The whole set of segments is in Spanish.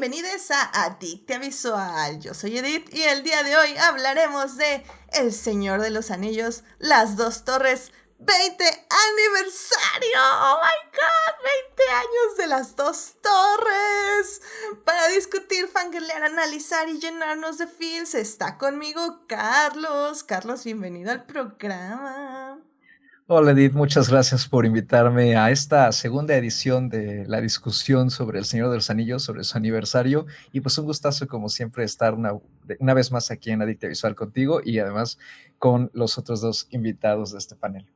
bienvenidos a Adictia Visual. Yo soy Edith y el día de hoy hablaremos de El Señor de los Anillos, Las Dos Torres, 20 aniversario. ¡Oh my God! 20 años de Las Dos Torres. Para discutir, fangirlear, analizar y llenarnos de feels está conmigo Carlos. Carlos, bienvenido al programa. Hola Edith, muchas gracias por invitarme a esta segunda edición de la discusión sobre El Señor de los Anillos, sobre su aniversario, y pues un gustazo como siempre estar una vez más aquí en Adictia Visual contigo y además con los otros dos invitados de este panel.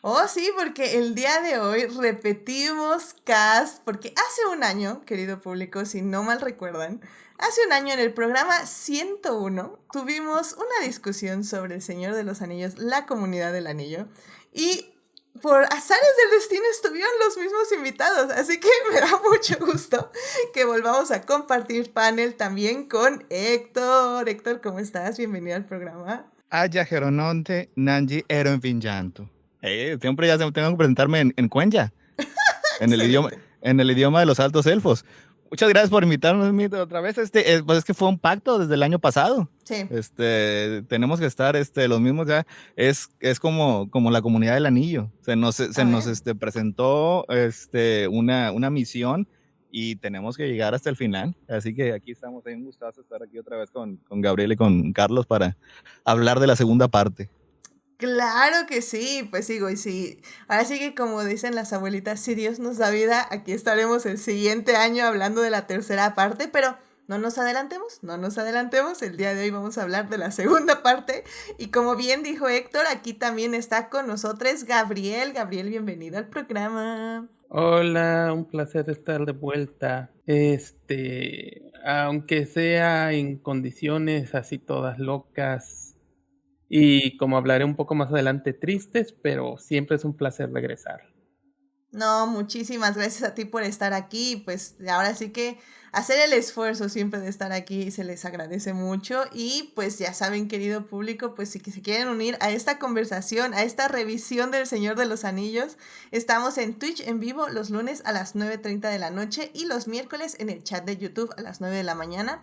Oh, sí, porque el día de hoy repetimos cast, porque hace un año, querido público, si no mal recuerdan, hace un año en el programa 101 tuvimos una discusión sobre El Señor de los Anillos, la Comunidad del Anillo, y por azares del destino estuvieron los mismos invitados, así que me da mucho gusto que volvamos a compartir panel también con Héctor. Héctor, ¿cómo estás? Bienvenido al programa. Aya Gerononte, Nanji Ero Finjanto. Siempre ya tengo que presentarme en Cuenya, en el idioma de los altos elfos. Muchas gracias por invitarnos otra vez. Pues es que fue un pacto desde el año pasado. Sí. Tenemos que estar los mismos ya. Es como la comunidad del anillo. Se nos presentó una misión y tenemos que llegar hasta el final. Así que aquí estamos. Es un gustazo estar aquí otra vez con Gabriel y con Carlos para hablar de la segunda parte. Claro que sí, pues sigo y sí. Ahora sí que como dicen las abuelitas, si Dios nos da vida, aquí estaremos el siguiente año hablando de la tercera parte, pero no nos adelantemos, el día de hoy vamos a hablar de la segunda parte y como bien dijo Héctor, aquí también está con nosotros Gabriel. Gabriel, bienvenido al programa. Hola, un placer estar de vuelta. Aunque sea en condiciones así todas locas, y como hablaré un poco más adelante, tristes, pero siempre es un placer regresar. No, muchísimas gracias a ti por estar aquí, pues ahora sí que hacer el esfuerzo siempre de estar aquí se les agradece mucho y pues ya saben, querido público, pues si se quieren unir a esta conversación, a esta revisión del Señor de los Anillos, estamos en Twitch en vivo los lunes a las 9:30 de la noche y los miércoles en el chat de YouTube a las 9 de la mañana.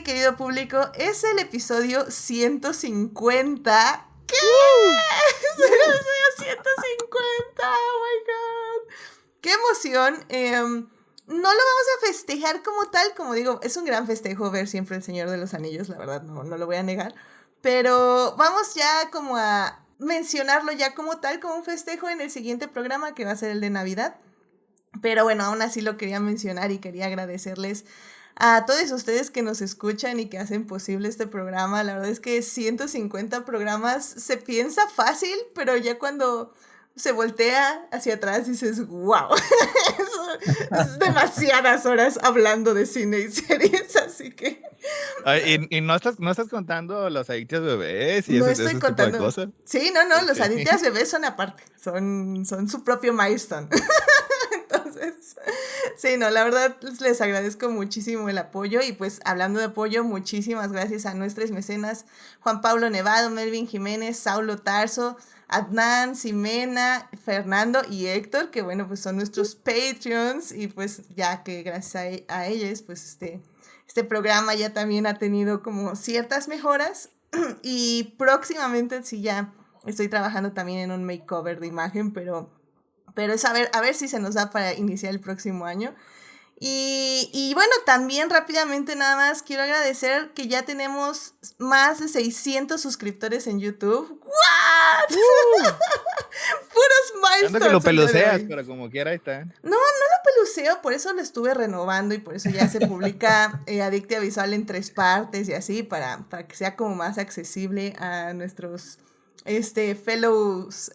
Querido público, es el episodio 150. ¿Qué? ¡Es el episodio 150! ¡Oh, my God! ¡Qué emoción! No lo vamos a festejar como tal, como digo, es un gran festejo ver siempre El Señor de los Anillos, la verdad, no lo voy a negar. Pero vamos ya como a mencionarlo ya como tal, como un festejo en el siguiente programa, que va a ser el de Navidad. Pero bueno, aún así lo quería mencionar y quería agradecerles a todos ustedes que nos escuchan y que hacen posible este programa. La verdad es que 150 programas se piensa fácil, pero ya cuando se voltea hacia atrás dices, wow, es demasiadas horas hablando de cine y series, así que... Y no estás contando los adictos bebés y no ese estoy tipo contando. de cosas. Sí, no, Okay. Los adictos bebés son aparte, son su propio milestone. Entonces, sí, no, la verdad les agradezco muchísimo el apoyo y pues hablando de apoyo, muchísimas gracias a nuestros mecenas Juan Pablo Nevado, Melvin Jiménez, Saulo Tarso, Adnan, Ximena, Fernando y Héctor, que bueno, pues son nuestros Patreons y pues ya que gracias a ellos, pues este programa ya también ha tenido como ciertas mejoras y próximamente sí ya estoy trabajando también en un makeover de imagen, pero es a ver si se nos da para iniciar el próximo año. Y bueno, también rápidamente nada más quiero agradecer que ya tenemos más de 600 suscriptores en YouTube. ¿What? Puros milestones. Tanto que lo peluceas, pero como quiera ahí está. No lo peluceo, por eso lo estuve renovando y por eso ya se publica Adictia Visual en 3 partes y así, para que sea como más accesible a nuestros fellows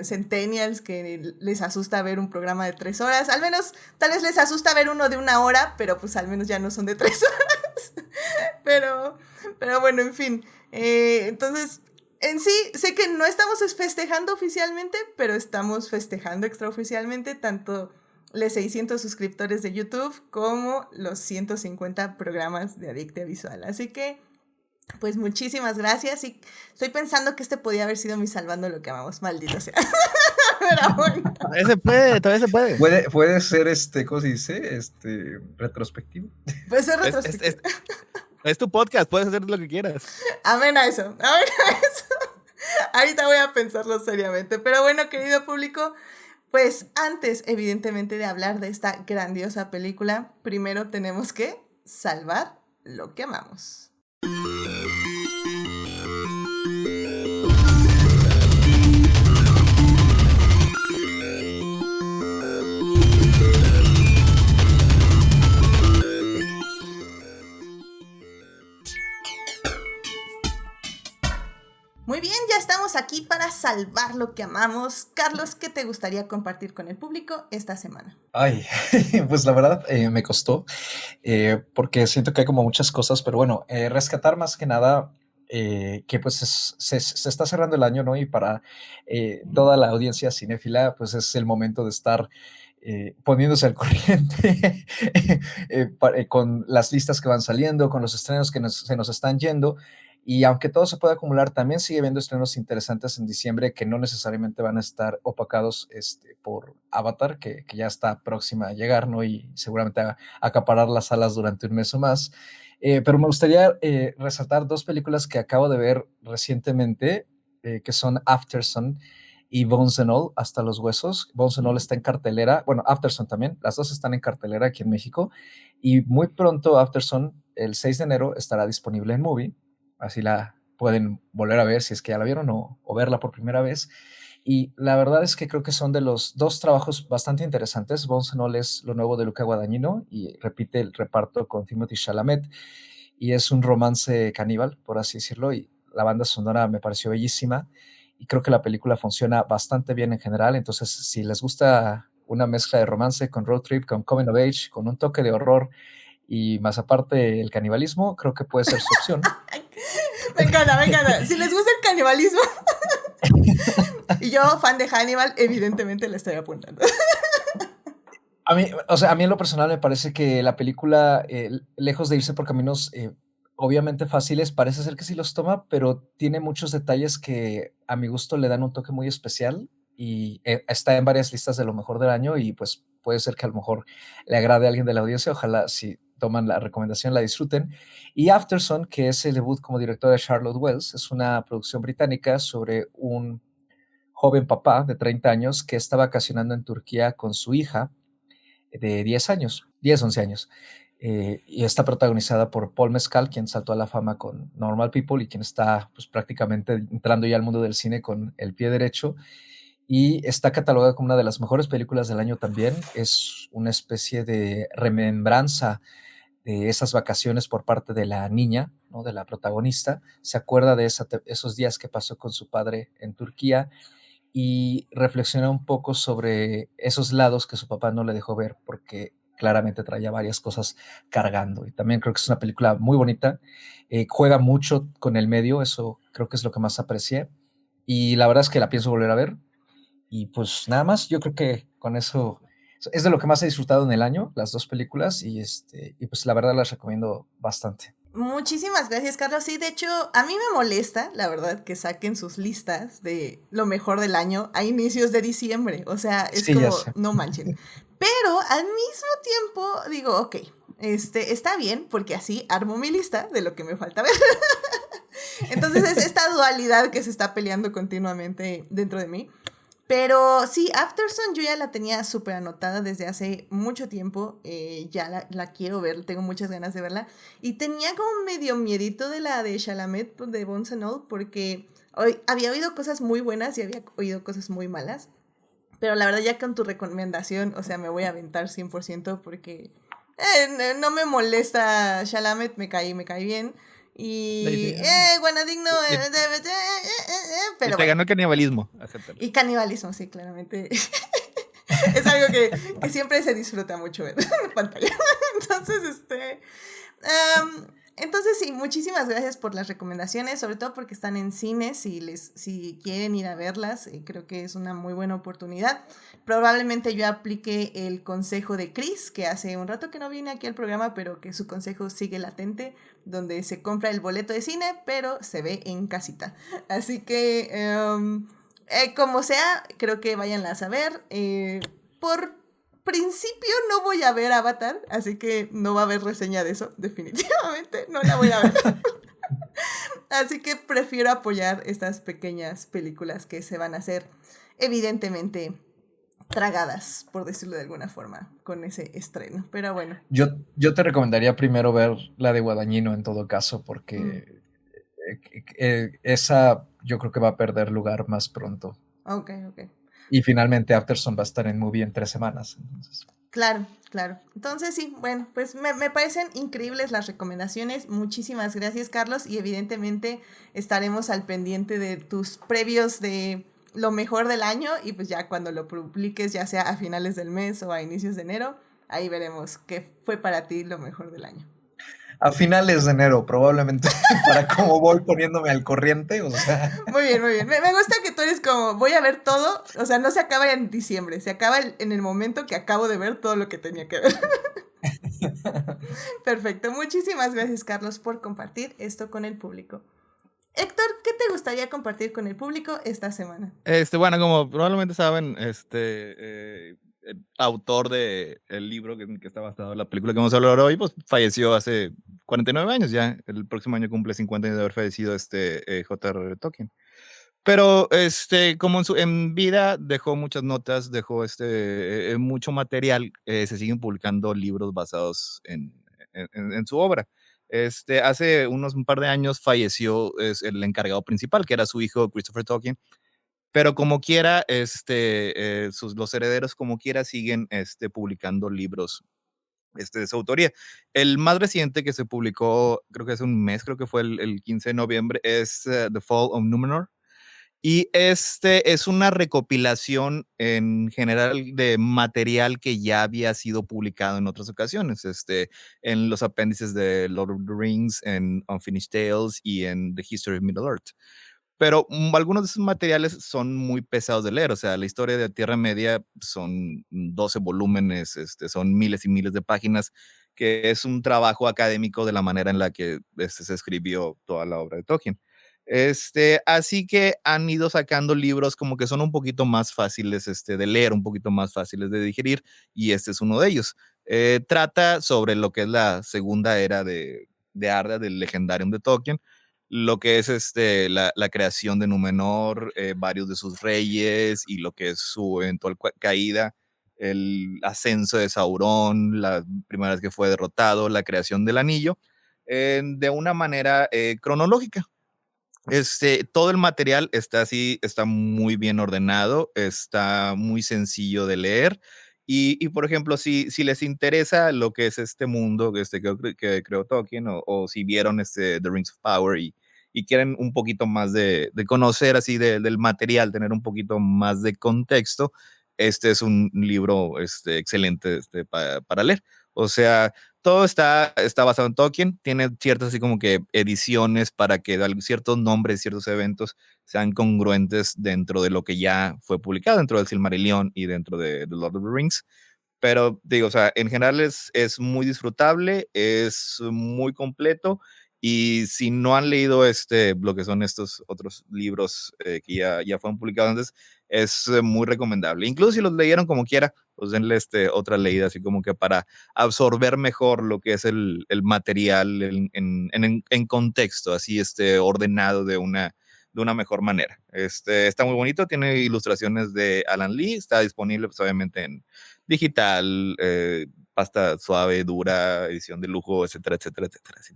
centennials que les asusta ver un programa de 3 horas. Al menos, tal vez les asusta ver uno de 1 hora, pero pues al menos ya no son de 3 horas. pero bueno, en fin. Entonces, en sí, sé que no estamos festejando oficialmente, pero estamos festejando extraoficialmente tanto los 600 suscriptores de YouTube como los 150 programas de Adictia Visual. Así que pues muchísimas gracias y estoy pensando que podía haber sido mi Salvando lo que amamos, maldito sea. Pero bueno. Todavía se puede. Puede ser, ¿cómo se dice? Retrospectivo. Puede ser Es, retrospectivo. es tu podcast, puedes hacer lo que quieras. Amén a eso, amén a eso. Ahorita voy a pensarlo seriamente. Pero bueno, querido público, pues antes, evidentemente, de hablar de esta grandiosa película, primero tenemos que salvar lo que amamos. Muy bien, ya estamos aquí para salvar lo que amamos. Carlos, ¿qué te gustaría compartir con el público esta semana? Ay, pues la verdad me costó, porque siento que hay como muchas cosas, pero bueno, rescatar más que nada que pues se está cerrando el año, ¿no? Y para toda la audiencia cinéfila, pues es el momento de estar poniéndose al corriente con las listas que van saliendo, con los estrenos que se nos están yendo. Y aunque todo se puede acumular, también sigue habiendo estrenos interesantes en diciembre que no necesariamente van a estar opacados por Avatar, que ya está próxima a llegar, ¿no? Y seguramente a acaparar las salas durante un mes o más. Pero me gustaría resaltar dos películas que acabo de ver recientemente, que son Aftersun y Bones and All, Hasta los Huesos. Bones and All está en cartelera, bueno, Aftersun también, las dos están en cartelera aquí en México. Y muy pronto Aftersun, el 6 de enero, estará disponible en Movie. Así la pueden volver a ver si es que ya la vieron o verla por primera vez. Y la verdad es que creo que son de los dos trabajos bastante interesantes. Bones and All es lo nuevo de Luca Guadagnino y repite el reparto con Timothée Chalamet y es un romance caníbal, por así decirlo, y la banda sonora me pareció bellísima y creo que la película funciona bastante bien en general. Entonces, si les gusta una mezcla de romance con road trip, con coming of age, con un toque de horror y más aparte el canibalismo, creo que puede ser su opción. Me encanta, me encanta. Si les gusta el canibalismo y yo, fan de Hannibal, evidentemente le estoy apuntando. A mí en lo personal me parece que la película, lejos de irse por caminos obviamente fáciles, parece ser que sí los toma, pero tiene muchos detalles que a mi gusto le dan un toque muy especial y está en varias listas de lo mejor del año y pues puede ser que a lo mejor le agrade a alguien de la audiencia, ojalá si toman la recomendación la disfruten. Y Aftersun, que es el debut como directora de Charlotte Wells, es una producción británica sobre un joven papá de 30 años que está vacacionando en Turquía con su hija de 10 años, 10, 11 años. Y está protagonizada por Paul Mescal, quien saltó a la fama con Normal People y quien está pues, prácticamente entrando ya al mundo del cine con el pie derecho. Y está catalogada como una de las mejores películas del año también. Es una especie de remembranza de esas vacaciones por parte de la niña, ¿no? De la protagonista. Se acuerda de esos días que pasó con su padre en Turquía y reflexiona un poco sobre esos lados que su papá no le dejó ver porque claramente traía varias cosas cargando. Y también creo que es una película muy bonita, juega mucho con el medio, eso creo que es lo que más aprecié. Y la verdad es que la pienso volver a ver. Y pues nada más, yo creo que con eso es de lo que más he disfrutado en el año, las dos películas, y pues la verdad las recomiendo bastante. Muchísimas gracias, Carlos. Sí, de hecho, a mí me molesta, la verdad, que saquen sus listas de lo mejor del año a inicios de diciembre. O sea, es Sí, como, ya sé. no manchen. Pero al mismo tiempo digo, ok, está bien, porque así armo mi lista de lo que me falta ver. Entonces es esta dualidad que se está peleando continuamente dentro de mí. Pero sí, Aftersun yo ya la tenía súper anotada desde hace mucho tiempo, ya la quiero ver, tengo muchas ganas de verla. Y tenía como medio miedito de la de Chalamet, de Bones and All, porque había oído cosas muy buenas y había oído cosas muy malas. Pero la verdad ya con tu recomendación, o sea, me voy a aventar 100% porque no me molesta Chalamet, me cae bien. Y, bueno, digno, Y pero te bueno. ganó el canibalismo, acéptalo. Y canibalismo, sí, claramente. Es algo que siempre se disfruta mucho ver en pantalla. Entonces, entonces sí, muchísimas gracias por las recomendaciones, sobre todo porque están en cines, si quieren ir a verlas, creo que es una muy buena oportunidad. Probablemente yo aplique el consejo de Chris, que hace un rato que no viene aquí al programa, pero que su consejo sigue latente, donde se compra el boleto de cine, pero se ve en casita. Así que Como sea, creo que váyanlas a ver. Por principio no voy a ver Avatar, así que no va a haber reseña de eso, definitivamente no la voy a ver. Así que prefiero apoyar estas pequeñas películas que se van a hacer, evidentemente, tragadas, por decirlo de alguna forma, con ese estreno. Pero bueno. Yo te recomendaría primero ver la de Guadañino en todo caso, porque esa yo creo que va a perder lugar más pronto. Ok. Y finalmente Afterson va a estar en movie en 3 semanas. Entonces. Claro. Entonces sí, bueno, pues me parecen increíbles las recomendaciones. Muchísimas gracias, Carlos. Y evidentemente estaremos al pendiente de tus previos de lo mejor del año. Y pues ya cuando lo publiques, ya sea a finales del mes o a inicios de enero, ahí veremos qué fue para ti lo mejor del año. A finales de enero, probablemente, para cómo voy poniéndome al corriente, o sea. Muy bien. Me gusta que tú eres como, voy a ver todo, o sea, no se acaba en diciembre, se acaba en el momento que acabo de ver todo lo que tenía que ver. Perfecto, muchísimas gracias, Carlos, por compartir esto con el público. Héctor, ¿qué te gustaría compartir con el público esta semana? Bueno, como probablemente saben, el autor del libro que está basado en la película que vamos a hablar hoy, pues falleció hace 49 años ya. El próximo año cumple 50 años de haber fallecido J.R.R. Tolkien. Pero como en vida dejó muchas notas, dejó mucho material, se siguen publicando libros basados en su obra. Hace un par de años falleció el encargado principal, que era su hijo Christopher Tolkien, pero como quiera, los herederos como quiera siguen publicando libros de su autoría. El más reciente que se publicó, creo que hace un mes, creo que fue el 15 de noviembre, es The Fall of Númenor. Y es una recopilación en general de material que ya había sido publicado en otras ocasiones, en los apéndices de Lord of the Rings, en Unfinished Tales y en The History of Middle-earth. Pero algunos de esos materiales son muy pesados de leer, o sea, la historia de Tierra Media son 12 volúmenes, son miles y miles de páginas, que es un trabajo académico de la manera en la que se escribió toda la obra de Tolkien. Así que han ido sacando libros como que son un poquito más fáciles de leer, un poquito más fáciles de digerir, y este es uno de ellos. Trata sobre lo que es la segunda era de Arda, del Legendarium de Tolkien, lo que es la creación de Númenor, varios de sus reyes y lo que es su eventual caída, el ascenso de Sauron, la primera vez que fue derrotado, la creación del anillo, de una manera cronológica. Todo el material está así, está muy bien ordenado, está muy sencillo de leer. Y por ejemplo, si les interesa lo que es este mundo que creó Tolkien, o si vieron The Rings of Power y quieren un poquito más de conocer así del material, tener un poquito más de contexto, este es un libro excelente para leer. O sea, todo está basado en Tolkien, tiene ciertas así como que ediciones para que ciertos nombres, ciertos eventos sean congruentes dentro de lo que ya fue publicado, dentro del Silmarillion y dentro de Lord of the Rings. Pero digo, o sea, en general es muy disfrutable, es muy completo, y si no han leído lo que son estos otros libros que ya fueron publicados antes, es muy recomendable. Incluso si los leyeron como quiera, pues denle otra leída, así como que para absorber mejor lo que es el material en contexto, así ordenado de una mejor manera. Está muy bonito, tiene ilustraciones de Alan Lee, está disponible pues, obviamente en digital, pasta suave, dura, edición de lujo, etcétera, etcétera, etcétera, así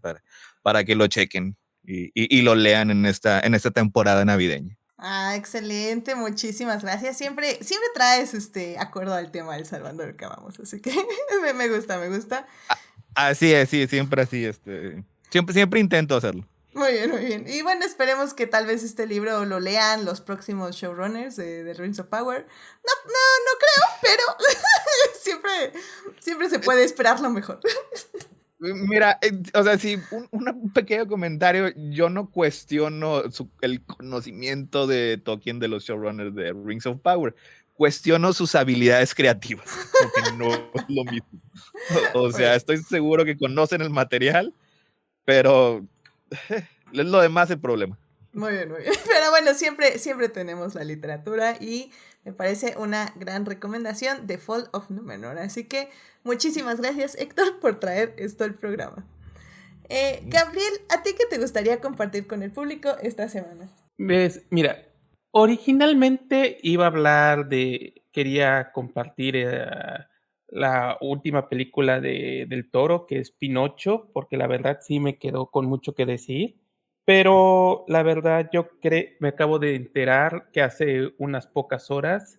para que lo chequen y lo lean en esta temporada navideña. Ah, excelente, muchísimas gracias. Siempre traes acuerdo al tema del Salvador que vamos, así que me gusta. Así es, sí, siempre así, siempre intento hacerlo. Muy bien. Y bueno, esperemos que tal vez este libro lo lean los próximos showrunners de Rings of Power. No creo, pero siempre se puede esperar lo mejor. Mira, o sea, sí, un pequeño comentario. Yo no cuestiono el conocimiento de Tolkien de los showrunners de Rings of Power. Cuestiono sus habilidades creativas, porque no es lo mismo. O sea, estoy seguro que conocen el material, pero es lo demás el problema. Muy bien, muy bien. Pero bueno, siempre tenemos la literatura y me parece una gran recomendación, The Fall of Númenor. Así que muchísimas gracias, Héctor, por traer esto al programa. Gabriel, ¿a ti qué te gustaría compartir con el público esta semana? ¿Ves? Mira, originalmente quería compartir la última película del Toro, que es Pinocho, porque la verdad sí me quedó con mucho que decir. Pero la verdad me acabo de enterar que hace unas pocas horas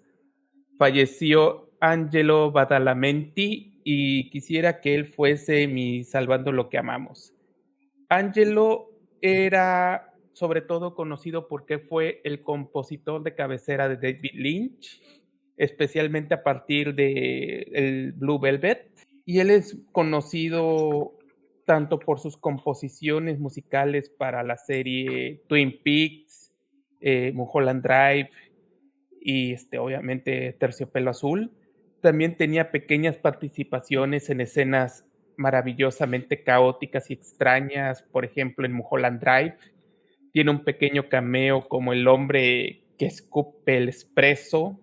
falleció Angelo Badalamenti y quisiera que él fuese mi Salvando lo que amamos. Angelo era sobre todo conocido porque fue el compositor de cabecera de David Lynch, especialmente a partir de el Blue Velvet, y él es conocido tanto por sus composiciones musicales para la serie Twin Peaks, Mulholland Drive y obviamente Terciopelo Azul. También tenía pequeñas participaciones en escenas maravillosamente caóticas y extrañas, por ejemplo en Mulholland Drive. Tiene un pequeño cameo como el hombre que escupe el espresso,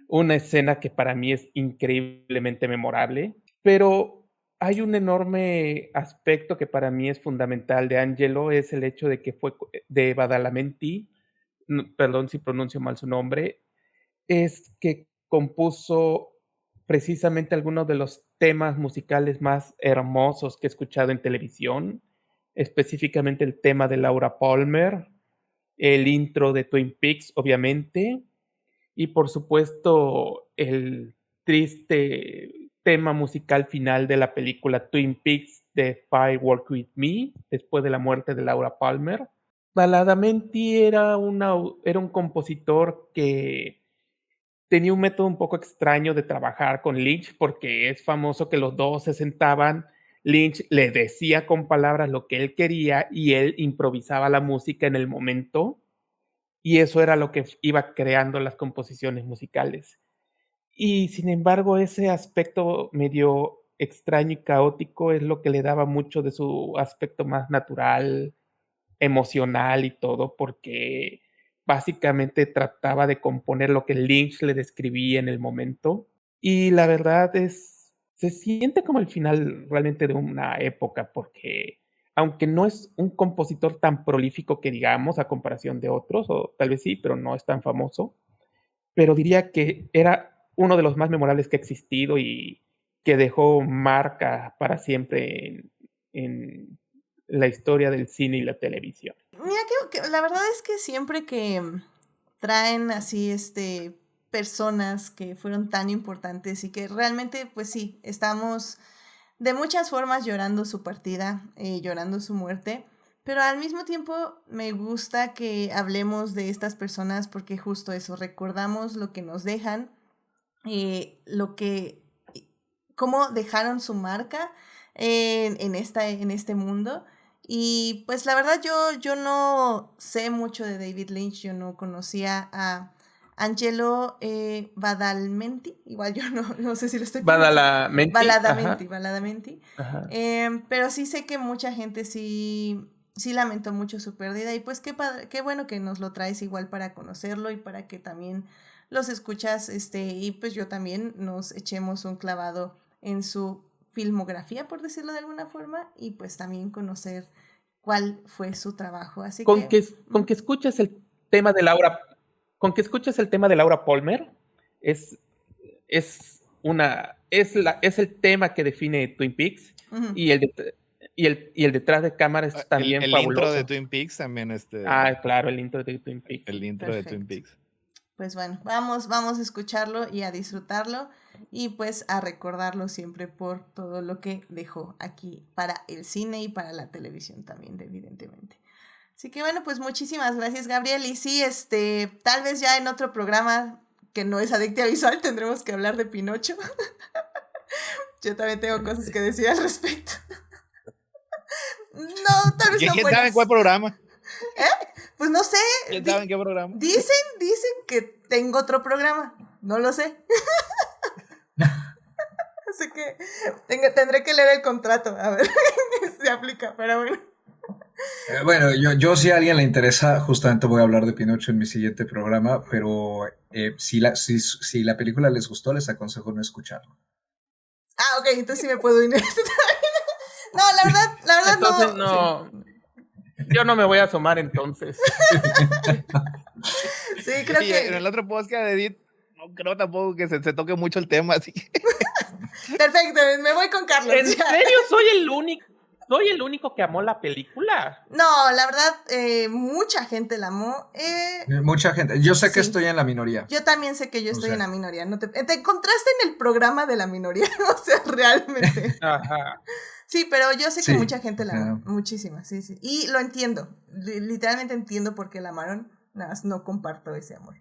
una escena que para mí es increíblemente memorable, pero hay un enorme aspecto que para mí es fundamental de Angelo, es el hecho de que fue de Badalamenti, perdón si pronuncio mal su nombre, es que compuso precisamente algunos de los temas musicales más hermosos que he escuchado en televisión, específicamente el tema de Laura Palmer, el intro de Twin Peaks, obviamente, y por supuesto el triste tema musical final de la película Twin Peaks de Fire Walk With Me, después de la muerte de Laura Palmer. Badalamenti era un compositor que tenía un método un poco extraño de trabajar con Lynch, porque es famoso que los dos se sentaban, Lynch le decía con palabras lo que él quería y él improvisaba la música en el momento, y eso era lo que iba creando las composiciones musicales. Y sin embargo, ese aspecto medio extraño y caótico es lo que le daba mucho de su aspecto más natural, emocional y todo, porque básicamente trataba de componer lo que Lynch le describía en el momento. Y la verdad se siente como el final realmente de una época, porque aunque no es un compositor tan prolífico que digamos a comparación de otros, o tal vez sí, pero no es tan famoso, pero diría que era uno de los más memorables que ha existido y que dejó marca para siempre en la historia del cine y la televisión. Mira que la verdad es que siempre que traen así personas que fueron tan importantes y que realmente pues sí, estamos de muchas formas llorando su partida, llorando su muerte, pero al mismo tiempo me gusta que hablemos de estas personas porque justo eso, recordamos lo que nos dejan, lo que, cómo dejaron su marca en este mundo. Y pues la verdad yo no sé mucho de David Lynch, yo no conocía a Angelo Badalamenti, igual yo no sé si lo estoy Badalamenti. Badalamenti. Pero sí sé que mucha gente sí lamentó mucho su pérdida y pues qué bueno que nos lo traes igual para conocerlo y para que también los escuchas y pues yo también nos echemos un clavado en su filmografía, por decirlo de alguna forma, y pues también conocer cuál fue su trabajo. Así con que escuches el tema de Laura, con que escuches el tema de Laura Palmer, es el tema que define Twin Peaks, uh-huh. y el detrás de cámara es también el fabuloso. Intro de Twin Peaks también claro, el intro de Twin Peaks. El intro de Twin Peaks. Pues bueno, vamos a escucharlo y a disfrutarlo y pues a recordarlo siempre por todo lo que dejó aquí para el cine y para la televisión también, evidentemente. Así que bueno, pues muchísimas gracias, Gabriel. Y sí, tal vez ya en otro programa que no es Adictia Visual tendremos que hablar de Pinocho. Yo también tengo cosas que decir al respecto. No, tal vez no. ¿Quién sabe en cuál programa? Pues no sé. ¿Quién sabe en qué programa? Dicen que tengo otro programa. No lo sé. Así que tendré que leer el contrato. A ver si se aplica. Pero bueno. Bueno, yo si a alguien le interesa, justamente voy a hablar de Pinocho en mi siguiente programa, pero si la película les gustó, les aconsejo no escucharlo. Ah, ok, entonces sí me puedo ir. No, la verdad Entonces no. Sí. no, yo no me voy a asomar entonces. Sí, creo Y en el que. otro podcast de Edith, no creo tampoco que se toque mucho el tema, así que... Perfecto, me voy con Carlos. ¿En Ya. serio soy el único que amó la película? No, la verdad, mucha gente la amó. Mucha gente. Yo sé que Sí. estoy en la minoría. Yo también sé que yo O estoy en sea, la minoría. No te encontraste en el programa de la minoría, o sea, realmente. Ajá. Sí, pero yo sé que sí. mucha gente la amó. Muchísima, sí, sí. Y lo entiendo. Literalmente entiendo por qué la amaron. Nada más no comparto ese amor.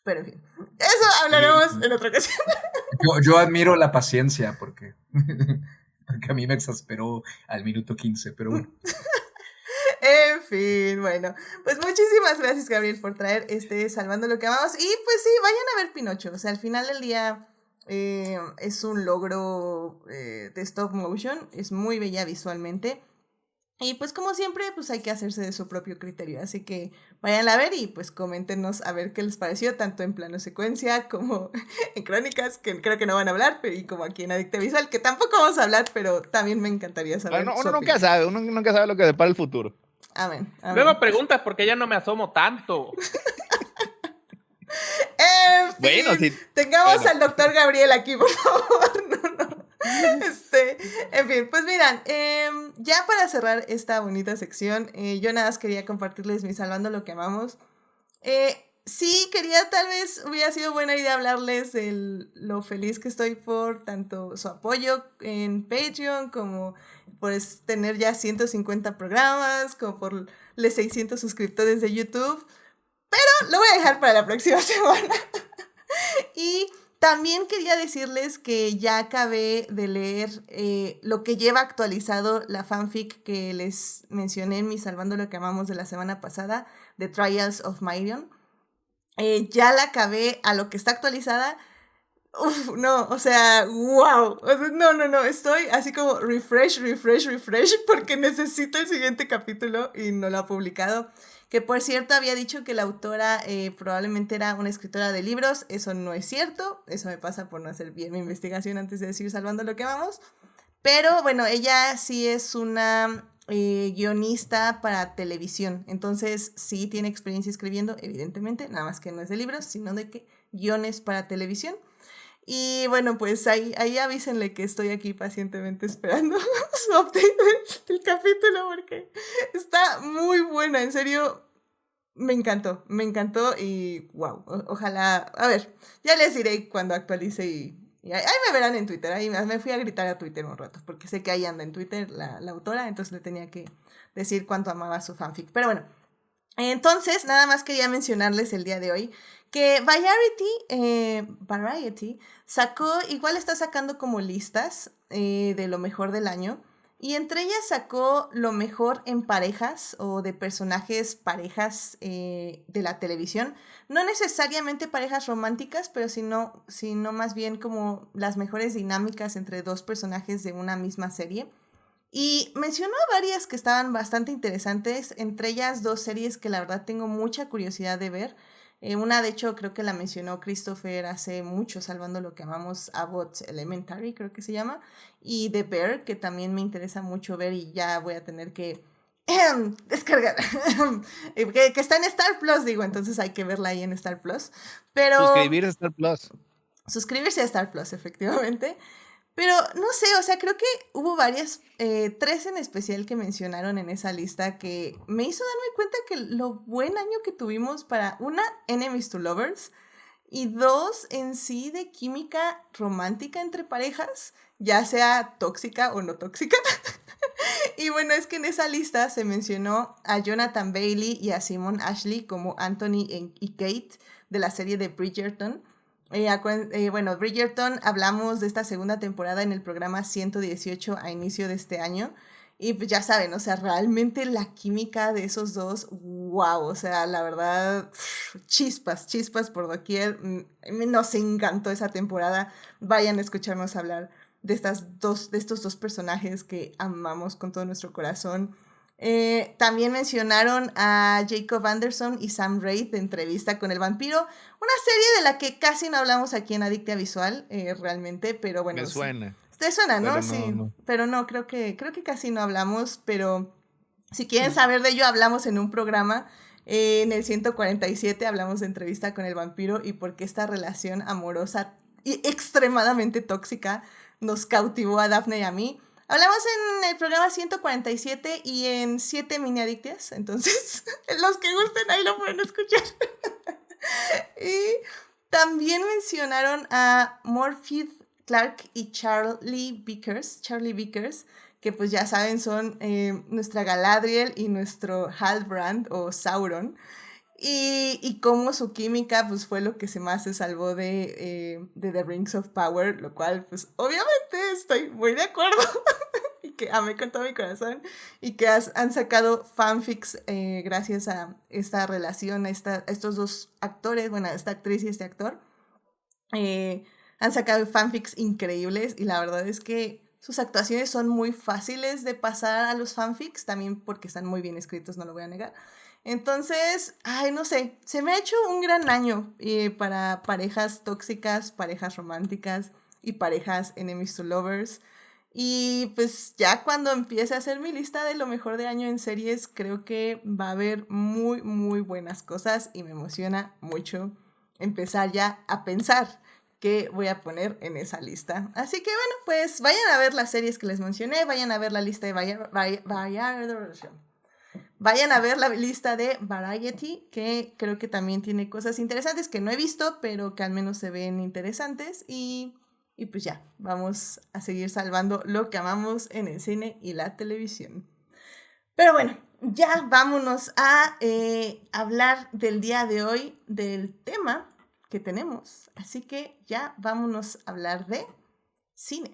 Pero en fin. Eso hablaremos en otra ocasión. Yo admiro la paciencia porque a mí me exasperó al minuto 15, pero bueno. En fin, bueno. Pues muchísimas gracias, Gabriel, por traer Salvando lo que amamos. Y pues sí, vayan a ver Pinocho. O sea, al final del día es un logro de stop motion. Es muy bella visualmente. Y pues como siempre, pues hay que hacerse de su propio criterio. Así que vayan a ver y pues coméntenos a ver qué les pareció, tanto en plano secuencia como en crónicas, que creo que no van a hablar, pero y como aquí en Adicta Visual, que tampoco vamos a hablar, pero también me encantaría saber Bueno, su opinión. uno nunca sabe lo que depara el futuro. Amén, amén. Luego preguntas por qué ya no me asomo tanto. En fin, Bueno, sí. tengamos Bueno. al doctor Gabriel aquí, por favor. No. En fin, pues miran, ya para cerrar esta bonita sección, yo nada más quería compartirles mi Salvando lo que amamos. Sí, quería, tal vez hubiera sido buena idea hablarles de lo feliz que estoy por tanto su apoyo en Patreon, como pues tener ya 150 programas, como por los 600 suscriptores de YouTube. Lo voy a dejar para la próxima semana. Y también quería decirles que ya acabé de leer lo que lleva actualizado la fanfic que les mencioné en mi Salvando lo que amamos de la semana pasada, The Trials of Myrion. Ya la acabé a lo que está actualizada. Uf, no, o sea, wow. O sea, no, estoy así como refresh, porque necesito el siguiente capítulo y no lo ha publicado. Que por cierto había dicho que la autora probablemente era una escritora de libros. Eso no es cierto. Eso me pasa por no hacer bien mi investigación antes de decir Salvando lo que vamos. Pero bueno, ella sí es una guionista para televisión. Entonces sí tiene experiencia escribiendo, evidentemente. Nada más que no es de libros, sino de que guiones para televisión. Y bueno, pues ahí avísenle que estoy aquí pacientemente esperando su update del capítulo porque está muy buena, en serio, me encantó y wow, ojalá, a ver, ya les diré cuando actualice y ahí me verán en Twitter, ahí me fui a gritar a Twitter un rato porque sé que ahí anda en Twitter la autora, entonces le tenía que decir cuánto amaba su fanfic, pero bueno. Entonces, nada más quería mencionarles el día de hoy que Variety sacó, igual está sacando como listas de lo mejor del año. Y entre ellas sacó lo mejor en parejas o de personajes parejas de la televisión. No necesariamente parejas románticas, pero sino más bien como las mejores dinámicas entre dos personajes de una misma serie. Y mencionó varias que estaban bastante interesantes, entre ellas dos series que la verdad tengo mucha curiosidad de ver. Una, de hecho, creo que la mencionó Christopher hace mucho, Salvando lo que amamos, Abbott Elementary, creo que se llama. Y The Bear, que también me interesa mucho ver y ya voy a tener que descargar. que está en Star Plus, digo, entonces hay que verla ahí en Star Plus. Pero Suscribirse a Star Plus. suscribirse a Star Plus, efectivamente. Pero no sé, o sea, creo que hubo varias, tres en especial que mencionaron en esa lista que me hizo darme cuenta que lo buen año que tuvimos para, una, Enemies to Lovers, y dos, en sí de química romántica entre parejas, ya sea tóxica o no tóxica. Y bueno, es que en esa lista se mencionó a Jonathan Bailey y a Simon Ashley como Anthony y Kate de la serie de Bridgerton. Bueno, Bridgerton, hablamos de esta segunda temporada en el programa 118 a inicio de este año. Y pues ya saben, o sea, realmente la química de esos dos, wow, o sea, la verdad, chispas por doquier. Nos encantó esa temporada. Vayan a escucharnos hablar de estos dos personajes que amamos con todo nuestro corazón. También mencionaron a Jacob Anderson y Sam Raith de Entrevista con el Vampiro, una serie de la que casi no hablamos aquí en Adictia Visual, realmente, pero bueno. Me suena. Te suena, ¿no? Pero Sí, no. pero no, creo que casi no hablamos, pero si quieren saber de ello, hablamos en un programa, en el 147 hablamos de Entrevista con el Vampiro y por qué esta relación amorosa y extremadamente tóxica nos cautivó a Dafne y a mí. Hablamos en el programa 147 y en 7 mini adictias, entonces los que gusten ahí lo pueden escuchar. Y también mencionaron a Morpheus Clark y Charlie Vickers, que pues ya saben son nuestra Galadriel y nuestro Halbrand o Sauron. Y cómo su química pues fue lo que más se salvó de The Rings of Power, lo cual pues obviamente estoy muy de acuerdo y que amé con todo mi corazón y que han sacado fanfics gracias a esta relación, a estos dos actores, bueno, esta actriz y este actor. Han sacado fanfics increíbles y la verdad es que sus actuaciones son muy fáciles de pasar a los fanfics, también porque están muy bien escritos, no lo voy a negar. Entonces, no sé, se me ha hecho un gran año para parejas tóxicas, parejas románticas y parejas enemies to lovers. Y pues ya cuando empiece a hacer mi lista de lo mejor de año en series, creo que va a haber muy, muy buenas cosas y me emociona mucho empezar ya a pensar qué voy a poner en esa lista. Así que bueno, pues vayan a ver las series que les mencioné, vayan a ver la lista de vayan a ver la lista de Variety, que creo que también tiene cosas interesantes que no he visto, pero que al menos se ven interesantes. Y pues ya, vamos a seguir salvando lo que amamos en el cine y la televisión. Pero bueno, ya vámonos a hablar del día de hoy, del tema que tenemos. Así que ya vámonos a hablar de cine.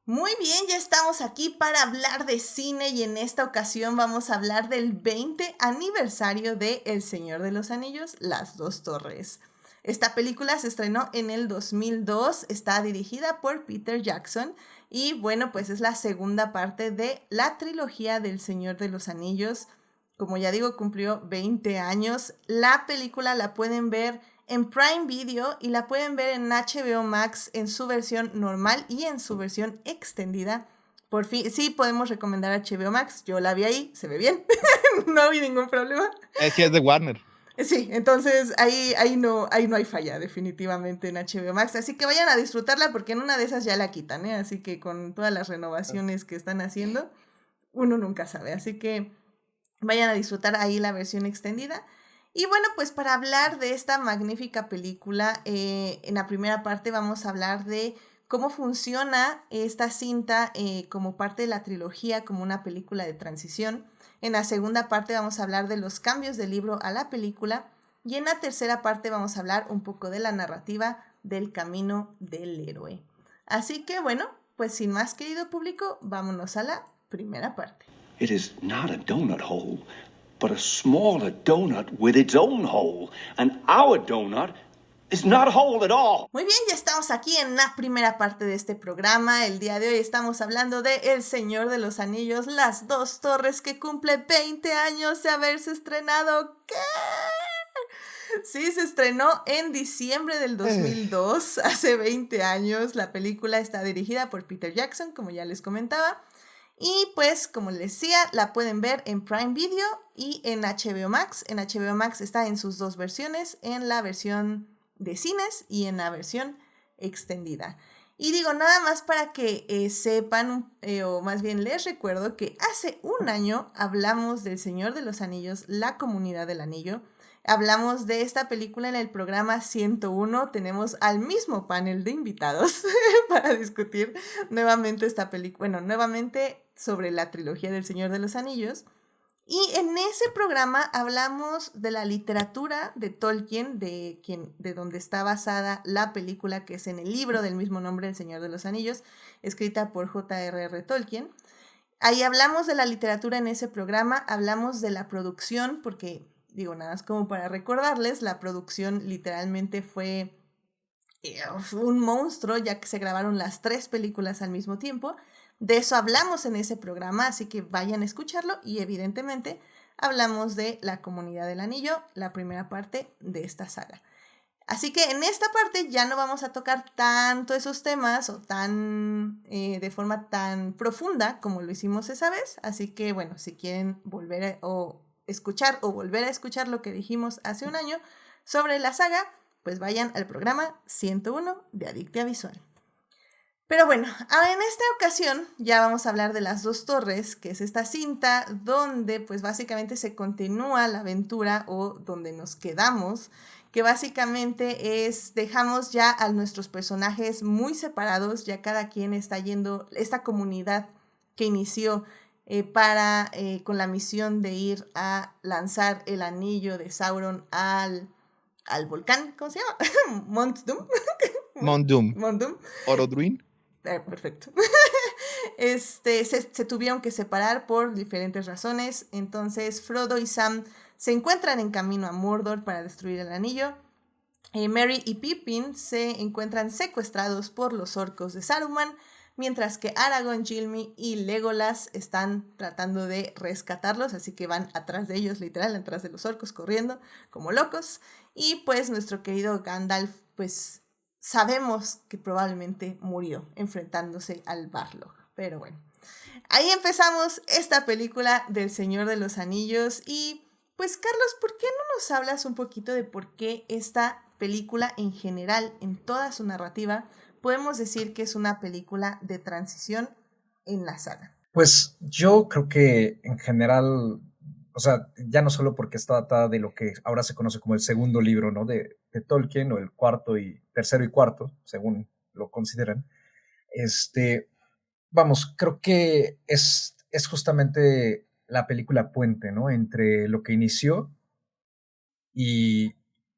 Muy bien, ya estamos aquí para hablar de cine y en esta ocasión vamos a hablar del 20 aniversario de El Señor de los Anillos, Las Dos Torres. Esta película se estrenó en el 2002, está dirigida por Peter Jackson y bueno, pues es la segunda parte de la trilogía del Señor de los Anillos. Como ya digo, cumplió 20 años. La película la pueden ver en Prime Video y la pueden ver en HBO Max en su versión normal y en su versión extendida. Por fin, sí podemos recomendar HBO Max, yo la vi ahí, se ve bien, no vi ningún problema. Es que es de Warner. Sí, entonces ahí no hay falla definitivamente en HBO Max, así que vayan a disfrutarla porque en una de esas ya la quitan, así que con todas las renovaciones que están haciendo, uno nunca sabe, así que vayan a disfrutar ahí la versión extendida. Y bueno, pues para hablar de esta magnífica película, en la primera parte vamos a hablar de cómo funciona esta cinta como parte de la trilogía, como una película de transición. En la segunda parte vamos a hablar de los cambios del libro a la película. Y en la tercera parte vamos a hablar un poco de la narrativa del camino del héroe. Así que bueno, pues sin más, querido público, vámonos a la primera parte. It is not a donut hole, but a smaller donut with its own hole. And our donut is not a hole at all. Muy bien, ya estamos aquí en la primera parte de este programa. El día de hoy estamos hablando de El Señor de los Anillos, Las Dos Torres, que cumple 20 años de haberse estrenado. ¿Qué? Sí, se estrenó en diciembre del 2002, hace 20 años. La película está dirigida por Peter Jackson, como ya les comentaba. Y pues, como les decía, la pueden ver en Prime Video y en HBO Max. En HBO Max está en sus dos versiones, en la versión de cines y en la versión extendida. Y digo, nada más para que sepan, o más bien les recuerdo que hace un año hablamos del Señor de los Anillos, La Comunidad del Anillo. Hablamos de esta película en el programa 101. Tenemos al mismo panel de invitados para discutir nuevamente esta película. Bueno, nuevamente sobre la trilogía del Señor de los Anillos. Y en ese programa hablamos de la literatura de Tolkien, de donde está basada la película, que es en el libro del mismo nombre, El Señor de los Anillos, escrita por J.R.R. Tolkien. Ahí hablamos de la literatura en ese programa, hablamos de la producción, porque, digo, nada más como para recordarles, la producción literalmente fue un monstruo, ya que se grabaron las 3 películas al mismo tiempo. De eso hablamos en ese programa, así que vayan a escucharlo y evidentemente hablamos de La Comunidad del Anillo, la primera parte de esta saga. Así que en esta parte ya no vamos a tocar tanto esos temas o tan de forma tan profunda como lo hicimos esa vez. Así que bueno, si quieren volver o escuchar o volver a escuchar lo que dijimos hace un año sobre la saga, pues vayan al programa 101 de Adictia Visual. Pero bueno, ahora en esta ocasión ya vamos a hablar de Las Dos Torres, que es esta cinta donde pues básicamente se continúa la aventura o donde nos quedamos, que básicamente es, dejamos ya a nuestros personajes muy separados, ya cada quien está yendo, esta comunidad que inició con la misión de ir a lanzar el anillo de Sauron al volcán, ¿cómo se llama? Mount Doom. Mount Doom. Mount Doom. Orodruin. Perfecto. Se tuvieron que separar por diferentes razones. Entonces Frodo y Sam se encuentran en camino a Mordor para destruir el anillo. Merry y Pippin se encuentran secuestrados por los orcos de Saruman, mientras que Aragorn, Gilmy y Legolas están tratando de rescatarlos, así que van atrás de ellos, literal, atrás de los orcos, corriendo como locos. Y pues nuestro querido Gandalf, pues sabemos que probablemente murió enfrentándose al Balrog. Pero bueno, ahí empezamos esta película del Señor de los Anillos. Y pues Carlos, ¿por qué no nos hablas un poquito de por qué esta película en general, en toda su narrativa, podemos decir que es una película de transición en la saga? Pues yo creo que en general, o sea, ya no solo porque está datada de lo que ahora se conoce como el segundo libro, ¿no? De Tolkien, o el tercero y cuarto, según lo consideran. Vamos, creo que es justamente la película puente, ¿no? Entre lo que inició y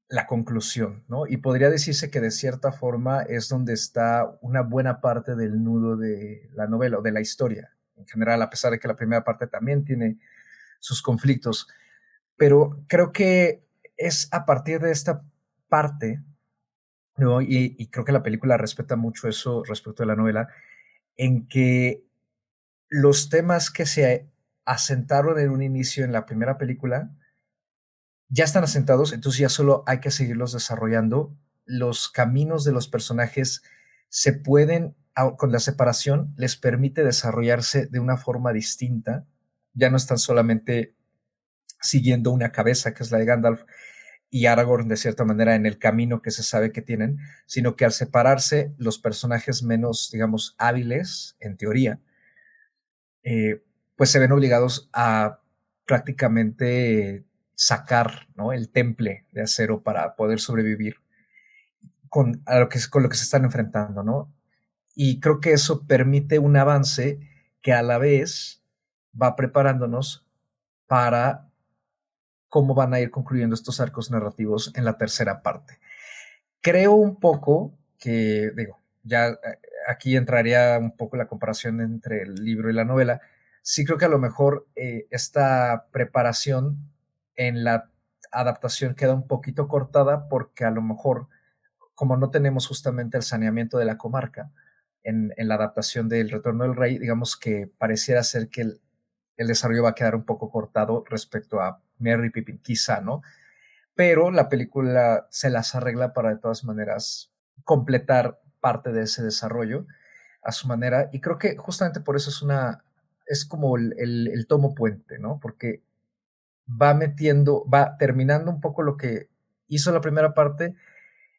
la conclusión, ¿no? Y podría decirse que de cierta forma es donde está una buena parte del nudo de la novela o de la historia en general, a pesar de que la primera parte también tiene sus conflictos. Pero creo que es a partir de esta parte, ¿no? Y creo que la película respeta mucho eso respecto a la novela, en que los temas que se asentaron en un inicio en la primera película ya están asentados, entonces ya solo hay que seguirlos desarrollando. Los caminos de los personajes se pueden, con la separación, les permite desarrollarse de una forma distinta. Ya no están solamente siguiendo una cabeza, que es la de Gandalf, y Aragorn, de cierta manera, en el camino que se sabe que tienen, sino que al separarse, los personajes menos, digamos, hábiles, en teoría, pues se ven obligados a prácticamente sacar, ¿no? El temple de acero para poder sobrevivir con lo que se están enfrentando, ¿no? Y creo que eso permite un avance que a la vez va preparándonos para cómo van a ir concluyendo estos arcos narrativos en la tercera parte. Creo un poco que, digo, ya aquí entraría un poco la comparación entre el libro y la novela. Sí creo que a lo mejor esta preparación en la adaptación queda un poquito cortada porque a lo mejor, como no tenemos justamente el saneamiento de la comarca en la adaptación del Retorno del Rey, digamos que pareciera ser que el desarrollo va a quedar un poco cortado respecto a Merry y Pippin, quizá, ¿no? Pero la película se las arregla para de todas maneras completar parte de ese desarrollo a su manera, y creo que justamente por eso es como el tomo puente, ¿no? Porque va terminando un poco lo que hizo la primera parte,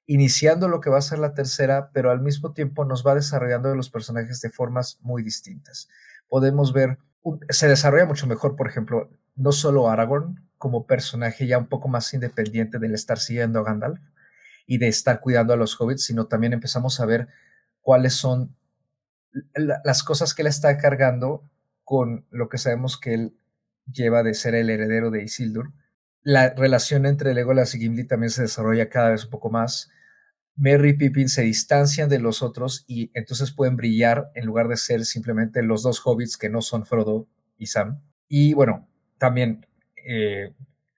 iniciando lo que va a ser la tercera, pero al mismo tiempo nos va desarrollando los personajes de formas muy distintas. Podemos ver, se desarrolla mucho mejor, por ejemplo, no solo Aragorn como personaje ya un poco más independiente del estar siguiendo a Gandalf y de estar cuidando a los hobbits, sino también empezamos a ver cuáles son las cosas que él está cargando con lo que sabemos que él lleva de ser el heredero de Isildur. La relación entre Legolas y Gimli también se desarrolla cada vez un poco más. Merry y Pippin se distancian de los otros y entonces pueden brillar en lugar de ser simplemente los dos hobbits que no son Frodo y Sam. Y bueno, también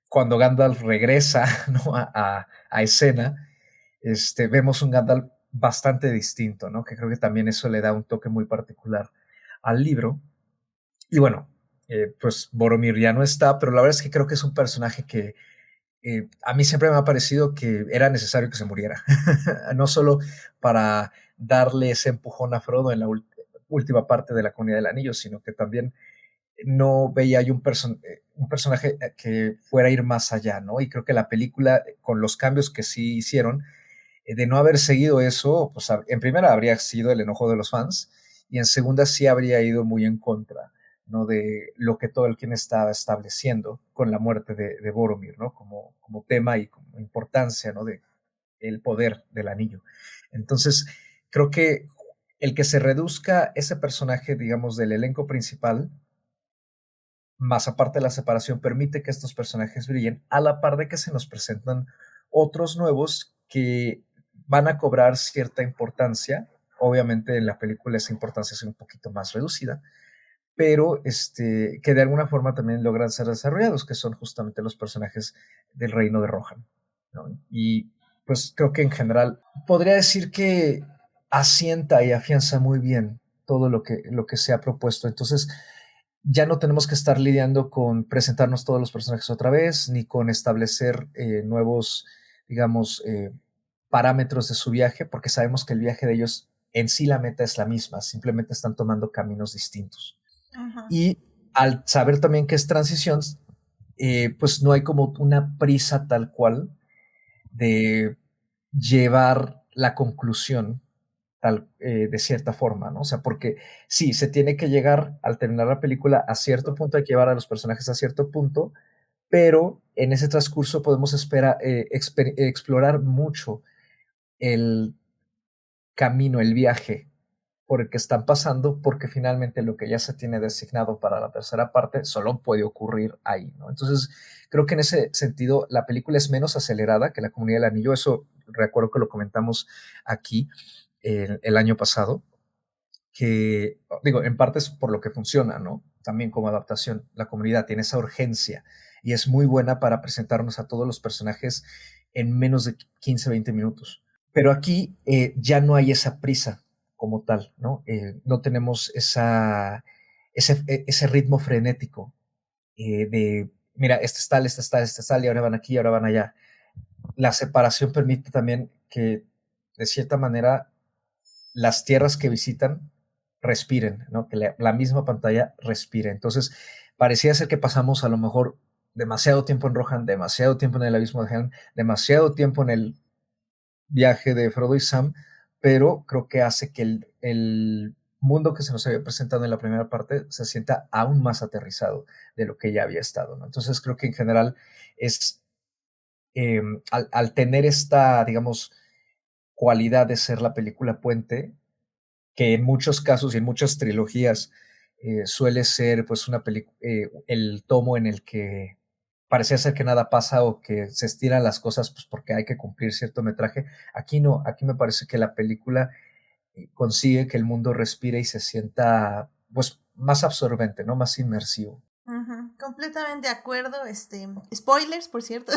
cuando Gandalf regresa, ¿no? a escena, vemos un Gandalf bastante distinto, ¿no? Que creo que también eso le da un toque muy particular al libro. Y bueno, pues Boromir ya no está, pero la verdad es que creo que es un personaje que a mí siempre me ha parecido que era necesario que se muriera, no solo para darle ese empujón a Frodo en la última parte de la Comunidad del Anillo, sino que también no veía yo un personaje que fuera a ir más allá, ¿no? Y creo que la película, con los cambios que sí hicieron, de no haber seguido eso, pues en primera habría sido el enojo de los fans y en segunda sí habría ido muy en contra, ¿no? De lo que Tolkien estaba estableciendo con la muerte de Boromir, ¿no? Como tema y como importancia, ¿no? De el poder del anillo. Entonces, creo que el que se reduzca ese personaje, digamos, del elenco principal, más aparte de la separación, permite que estos personajes brillen a la par de que se nos presentan otros nuevos que van a cobrar cierta importancia. Obviamente en la película esa importancia es un poquito más reducida, pero que de alguna forma también logran ser desarrollados, que son justamente los personajes del reino de Rohan, ¿no? Y pues creo que en general podría decir que asienta y afianza muy bien todo lo que se ha propuesto. Entonces, ya no tenemos que estar lidiando con presentarnos todos los personajes otra vez, ni con establecer nuevos, digamos, parámetros de su viaje, porque sabemos que el viaje de ellos en sí la meta es la misma, simplemente están tomando caminos distintos. Ajá. Y al saber también que es transición, pues no hay como una prisa tal cual de llevar la conclusión de cierta forma, ¿no? O sea, porque sí, se tiene que llegar al terminar la película a cierto punto, hay que llevar a los personajes a cierto punto, pero en ese transcurso podemos explorar mucho el camino, el viaje por el que están pasando, porque finalmente lo que ya se tiene designado para la tercera parte solo puede ocurrir ahí, ¿no? Entonces, creo que en ese sentido la película es menos acelerada que La Comunidad del Anillo, eso recuerdo que lo comentamos aquí el año pasado, que digo, en parte es por lo que funciona, ¿no? También como adaptación, La Comunidad tiene esa urgencia y es muy buena para presentarnos a todos los personajes en menos de 15, 20 minutos. Pero aquí ya no hay esa prisa como tal, ¿no? No tenemos ese ritmo frenético de, mira, este es tal, y ahora van aquí, y ahora van allá. La separación permite también que, de cierta manera, las tierras que visitan respiren, ¿no? Que la misma pantalla respire. Entonces, parecía ser que pasamos a lo mejor demasiado tiempo en Rohan, demasiado tiempo en el abismo de Helm, demasiado tiempo en el viaje de Frodo y Sam, pero creo que hace que el mundo que se nos había presentado en la primera parte se sienta aún más aterrizado de lo que ya había estado, ¿no? Entonces creo que en general es, al tener esta, digamos, cualidad de ser la película puente, que en muchos casos y en muchas trilogías suele ser pues el tomo en el que parecía ser que nada pasa o que se estiran las cosas pues porque hay que cumplir cierto metraje. Aquí no, aquí me parece que la película consigue que el mundo respire y se sienta pues más absorbente, ¿no? Más inmersivo. Completamente de acuerdo, spoilers, por cierto.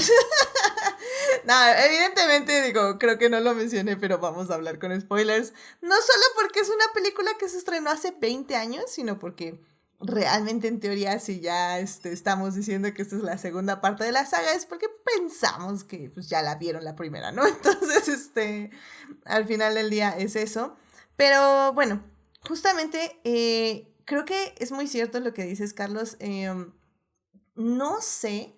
No, evidentemente, digo, creo que no lo mencioné, pero vamos a hablar con spoilers. No solo porque es una película que se estrenó hace 20 años, sino porque realmente en teoría si ya estamos diciendo que esta es la segunda parte de la saga es porque pensamos que pues ya la vieron la primera, ¿no? Entonces, al final del día es eso. Pero bueno, justamente creo que es muy cierto lo que dices, Carlos. No sé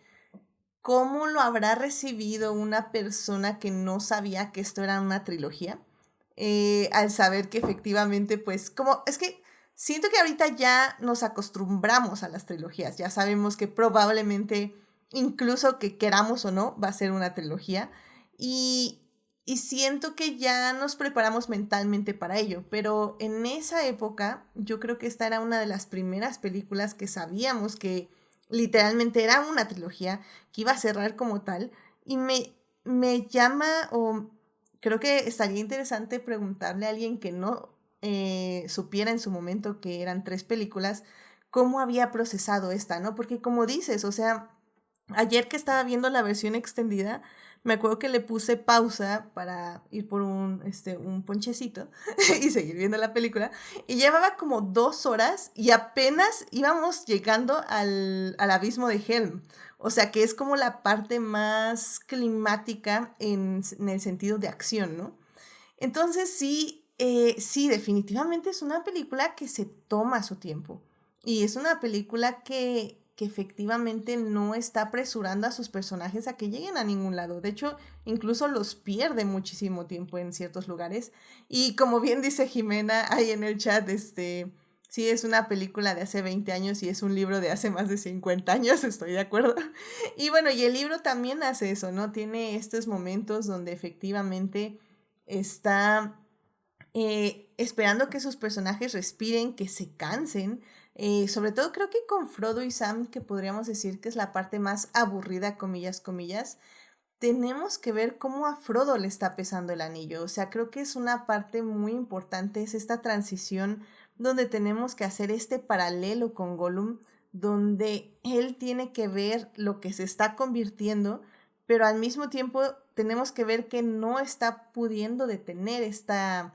cómo lo habrá recibido una persona que no sabía que esto era una trilogía, al saber que efectivamente, pues, como, es que siento que ahorita ya nos acostumbramos a las trilogías, ya sabemos que probablemente, incluso que queramos o no, va a ser una trilogía, y siento que ya nos preparamos mentalmente para ello, pero en esa época yo creo que esta era una de las primeras películas que sabíamos que literalmente era una trilogía que iba a cerrar como tal, y me llama, o creo que estaría interesante preguntarle a alguien que no supiera en su momento que eran 3 películas, cómo había procesado esta, ¿no? Porque como dices, o sea, Ayer que estaba viendo la versión extendida, me acuerdo que le puse pausa para ir por un ponchecito y seguir viendo la película. Y llevaba como 2 horas y apenas íbamos llegando al abismo de Helm. O sea que es como la parte más climática en el sentido de acción, ¿no? Entonces sí, sí, definitivamente es una película que se toma su tiempo. Y es una película que efectivamente no está apresurando a sus personajes a que lleguen a ningún lado. De hecho, incluso los pierde muchísimo tiempo en ciertos lugares. Y como bien dice Jimena ahí en el chat, sí es una película de hace 20 años y es un libro de hace más de 50 años, estoy de acuerdo. Y bueno, y el libro también hace eso, ¿no? Tiene estos momentos donde efectivamente está esperando que sus personajes respiren, que se cansen. Sobre todo creo que con Frodo y Sam, que podríamos decir que es la parte más aburrida, comillas, comillas, tenemos que ver cómo a Frodo le está pesando el anillo. O sea, creo que es una parte muy importante, es esta transición donde tenemos que hacer este paralelo con Gollum, donde él tiene que ver lo que se está convirtiendo, pero al mismo tiempo tenemos que ver que no está pudiendo detener esta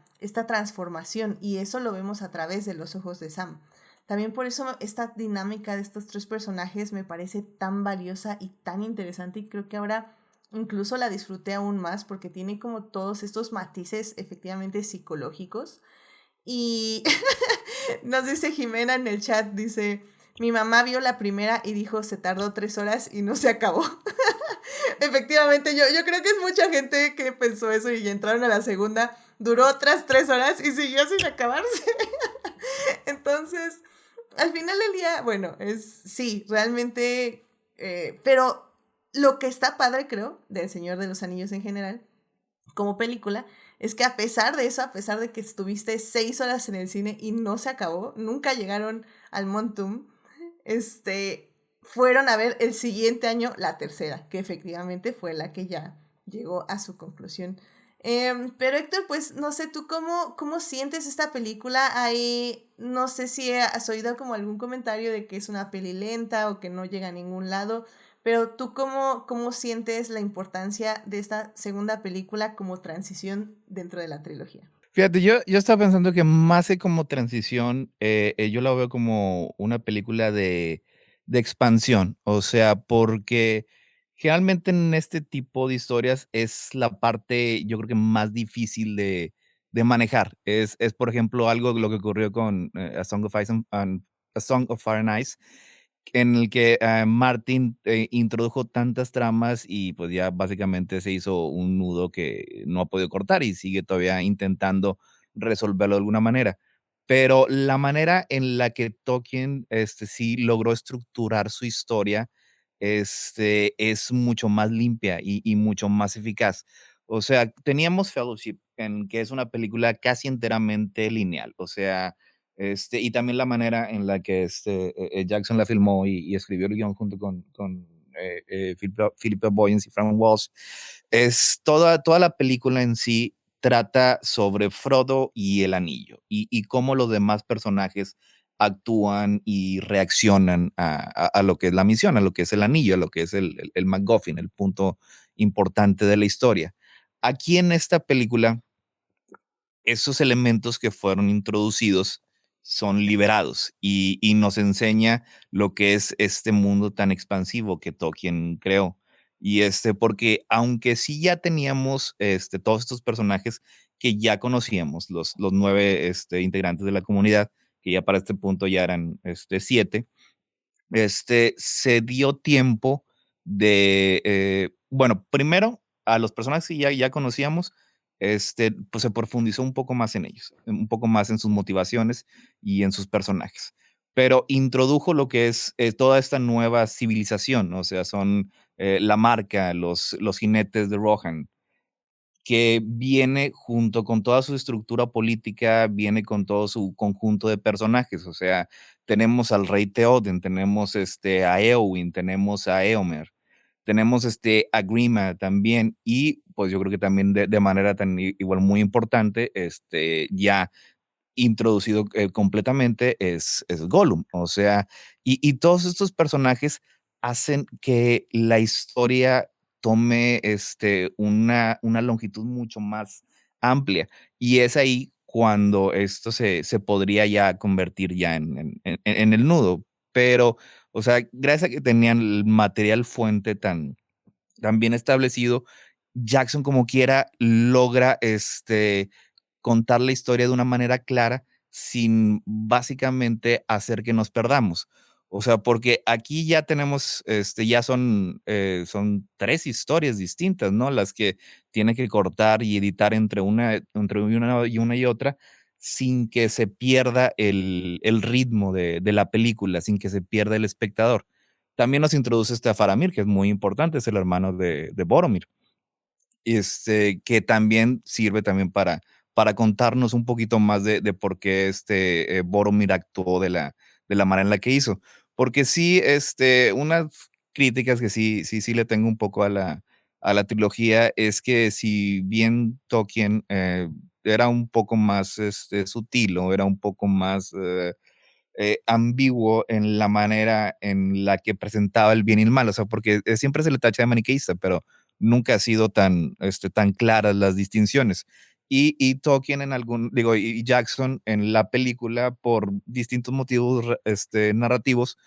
transformación y eso lo vemos a través de los ojos de Sam. También por eso esta dinámica de estos tres personajes me parece tan valiosa y tan interesante y creo que ahora incluso la disfruté aún más porque tiene como todos estos matices efectivamente psicológicos. Y nos dice Jimena en el chat, dice, mi mamá vio la primera y dijo se tardó 3 horas y no se acabó. Efectivamente, yo creo que es mucha gente que pensó eso y entraron a la segunda, duró otras 3 horas y siguió sin acabarse. Entonces, al final del día, bueno, sí, realmente, pero lo que está padre, creo, del Señor de los Anillos en general, como película, es que a pesar de eso, a pesar de que estuviste 6 horas en el cine y no se acabó, nunca llegaron al Montum, fueron a ver el siguiente año la tercera, que efectivamente fue la que ya llegó a su conclusión. Pero Héctor, pues no sé, ¿tú cómo sientes esta película? Ahí no sé si has oído como algún comentario de que es una peli lenta o que no llega a ningún lado, pero ¿tú cómo sientes la importancia de esta segunda película como transición dentro de la trilogía? Fíjate, yo estaba pensando que más que como transición, yo la veo como una película de expansión, o sea, porque generalmente en este tipo de historias es la parte, yo creo que más difícil de manejar. Es, por ejemplo, algo lo que ocurrió con A Song of Fire and Ice, en el que Martin introdujo tantas tramas y pues ya básicamente se hizo un nudo que no ha podido cortar y sigue todavía intentando resolverlo de alguna manera. Pero la manera en la que Tolkien sí logró estructurar su historia es mucho más limpia y mucho más eficaz. O sea, teníamos Fellowship, en que es una película casi enteramente lineal. O sea, y también la manera en la que Jackson la filmó y escribió el guión junto con Philippa Boyens y Frank Walsh, es toda la película en sí trata sobre Frodo y el anillo y cómo los demás personajes actúan y reaccionan a lo que es la misión, a lo que es el anillo, a lo que es el MacGuffin, el punto importante de la historia. Aquí en esta película esos elementos que fueron introducidos son liberados y nos enseña lo que es este mundo tan expansivo que Tolkien creó. Y porque aunque sí ya teníamos todos estos personajes que ya conocíamos, los 9 integrantes de la comunidad, que ya para este punto ya eran 7, se dio tiempo de, bueno, primero a los personajes que ya conocíamos, pues se profundizó un poco más en ellos, un poco más en sus motivaciones y en sus personajes. Pero introdujo lo que es toda esta nueva civilización, o sea, son la marca, los jinetes de Rohan, que viene junto con toda su estructura política, viene con todo su conjunto de personajes. O sea, tenemos al rey Theoden, tenemos a Eowyn, tenemos a Eomer, tenemos a Grima también, y pues yo creo que también de manera tan igual muy importante, ya introducido completamente es Gollum. O sea, y todos estos personajes hacen que la historia tome una longitud mucho más amplia. Y es ahí cuando esto se podría ya convertir ya en el nudo. Pero, o sea, gracias a que tenían el material fuente tan bien establecido, Jackson como quiera logra contar la historia de una manera clara sin básicamente hacer que nos perdamos. O sea, porque aquí ya tenemos, ya son tres historias distintas, ¿no? Las que tiene que cortar y editar entre una y otra sin que se pierda el ritmo de la película, sin que se pierda el espectador. También nos introduce a Faramir, que es muy importante, es el hermano de Boromir, que también sirve también para contarnos un poquito más de por qué Boromir actuó de la manera en la que hizo. Porque sí, unas críticas que sí le tengo un poco a la trilogía es que si bien Tolkien era un poco más sutil o era un poco más ambiguo en la manera en la que presentaba el bien y el mal, o sea, porque siempre se le tacha de maniqueísta, pero nunca ha sido tan claras las distinciones. Y Tolkien y Jackson en la película, por distintos motivos narrativos,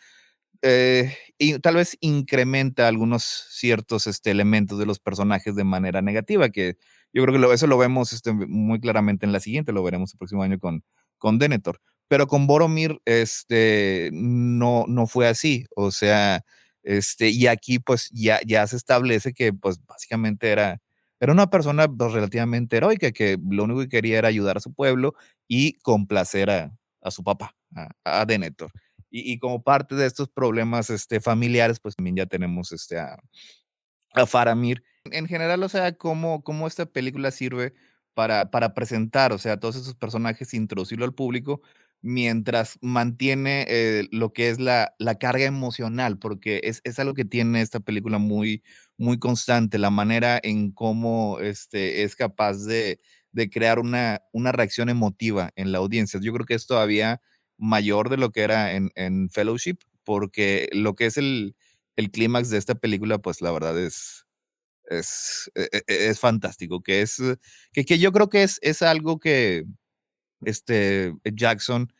y tal vez incrementa algunos ciertos elementos de los personajes de manera negativa, que yo creo que eso lo vemos muy claramente en la siguiente, lo veremos el próximo año con Denethor. Pero con Boromir, no fue así. O sea, y aquí pues ya se establece que pues básicamente era una persona pues, relativamente heroica, que lo único que quería era ayudar a su pueblo y complacer a su papá, a Denethor. Y como parte de estos problemas familiares, pues también ya tenemos a Faramir. En general, o sea, cómo esta película sirve para presentar, o sea, todos esos personajes, introducirlo al público, mientras mantiene lo que es la carga emocional, porque es algo que tiene esta película muy, muy constante, la manera en cómo es capaz de crear una reacción emotiva en la audiencia. Yo creo que es todavía mayor de lo que era en Fellowship, porque lo que es el clímax de esta película, pues la verdad es fantástico, que yo creo que es algo que Jackson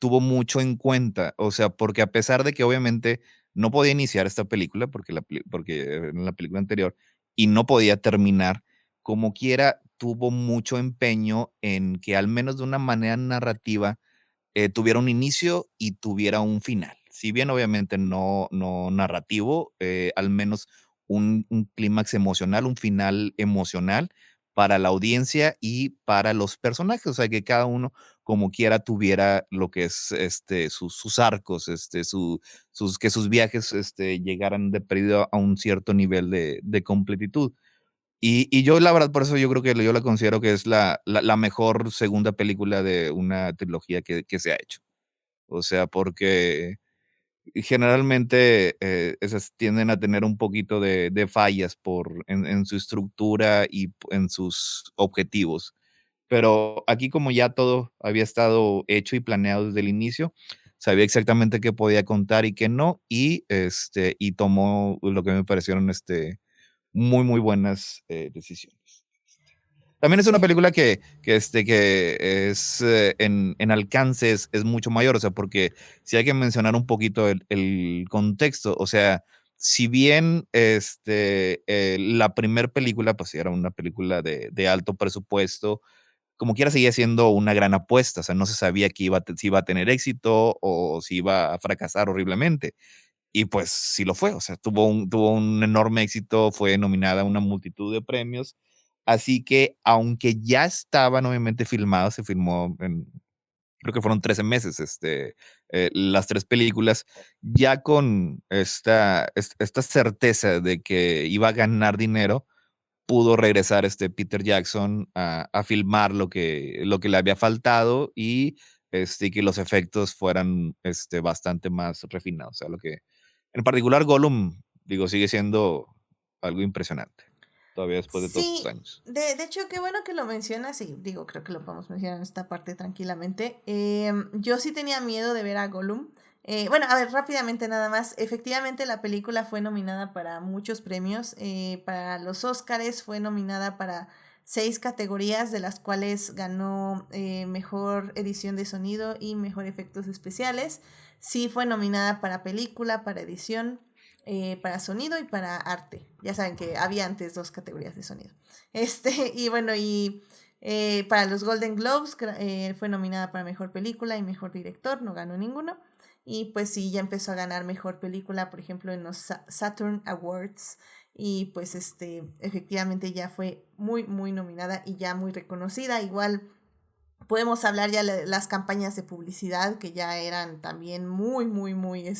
tuvo mucho en cuenta, o sea, porque a pesar de que obviamente no podía iniciar esta película, porque en la película anterior, y no podía terminar, como quiera, tuvo mucho empeño en que al menos de una manera narrativa tuviera un inicio y tuviera un final. Si bien obviamente no narrativo, al menos un clímax emocional, un final emocional para la audiencia y para los personajes, o sea, que cada uno como quiera tuviera lo que es sus arcos, que sus viajes llegaran de perdido a un cierto nivel de completitud. Y yo, la verdad, por eso yo creo que yo la considero que es la mejor segunda película de una trilogía que se ha hecho. O sea, porque generalmente esas tienden a tener un poquito de fallas en su estructura y en sus objetivos. Pero aquí como ya todo había estado hecho y planeado desde el inicio, sabía exactamente qué podía contar y qué no, y tomó lo que me parecieron muy, muy buenas decisiones. También es una Sí. película que es en alcance es mucho mayor, o sea, porque si hay que mencionar un poquito el contexto, o sea, si bien la primera película, pues era una película de alto presupuesto, como quiera seguía siendo una gran apuesta, o sea, no se sabía si iba a tener éxito o si iba a fracasar horriblemente. Y pues sí lo fue, o sea, tuvo un enorme éxito, fue nominada a una multitud de premios. Así que, aunque ya estaban obviamente filmados, se filmó creo que fueron 13 meses, las tres películas, ya con esta certeza de que iba a ganar dinero, pudo regresar Peter Jackson a filmar lo que le había faltado y que los efectos fueran bastante más refinados. O sea, en particular Gollum, digo, sigue siendo algo impresionante, todavía después de todos estos Sí, años. de hecho, qué bueno que lo mencionas y digo, creo que lo podemos mencionar en esta parte tranquilamente. Yo sí tenía miedo de ver a Gollum. Bueno, a ver, rápidamente nada más. Efectivamente, la película fue nominada para muchos premios. Para los Óscares fue nominada para 6 categorías, de las cuales ganó mejor edición de sonido y mejor efectos especiales. Sí fue nominada para película, para edición, para sonido y para arte. Ya saben que había antes 2 categorías de sonido. Y bueno, para los Golden Globes fue nominada para mejor película y mejor director, no ganó ninguno. Y pues sí, ya empezó a ganar mejor película, por ejemplo, en los Saturn Awards. Y pues efectivamente ya fue muy, muy nominada y ya muy reconocida. Igual podemos hablar ya de las campañas de publicidad que ya eran también muy, muy, muy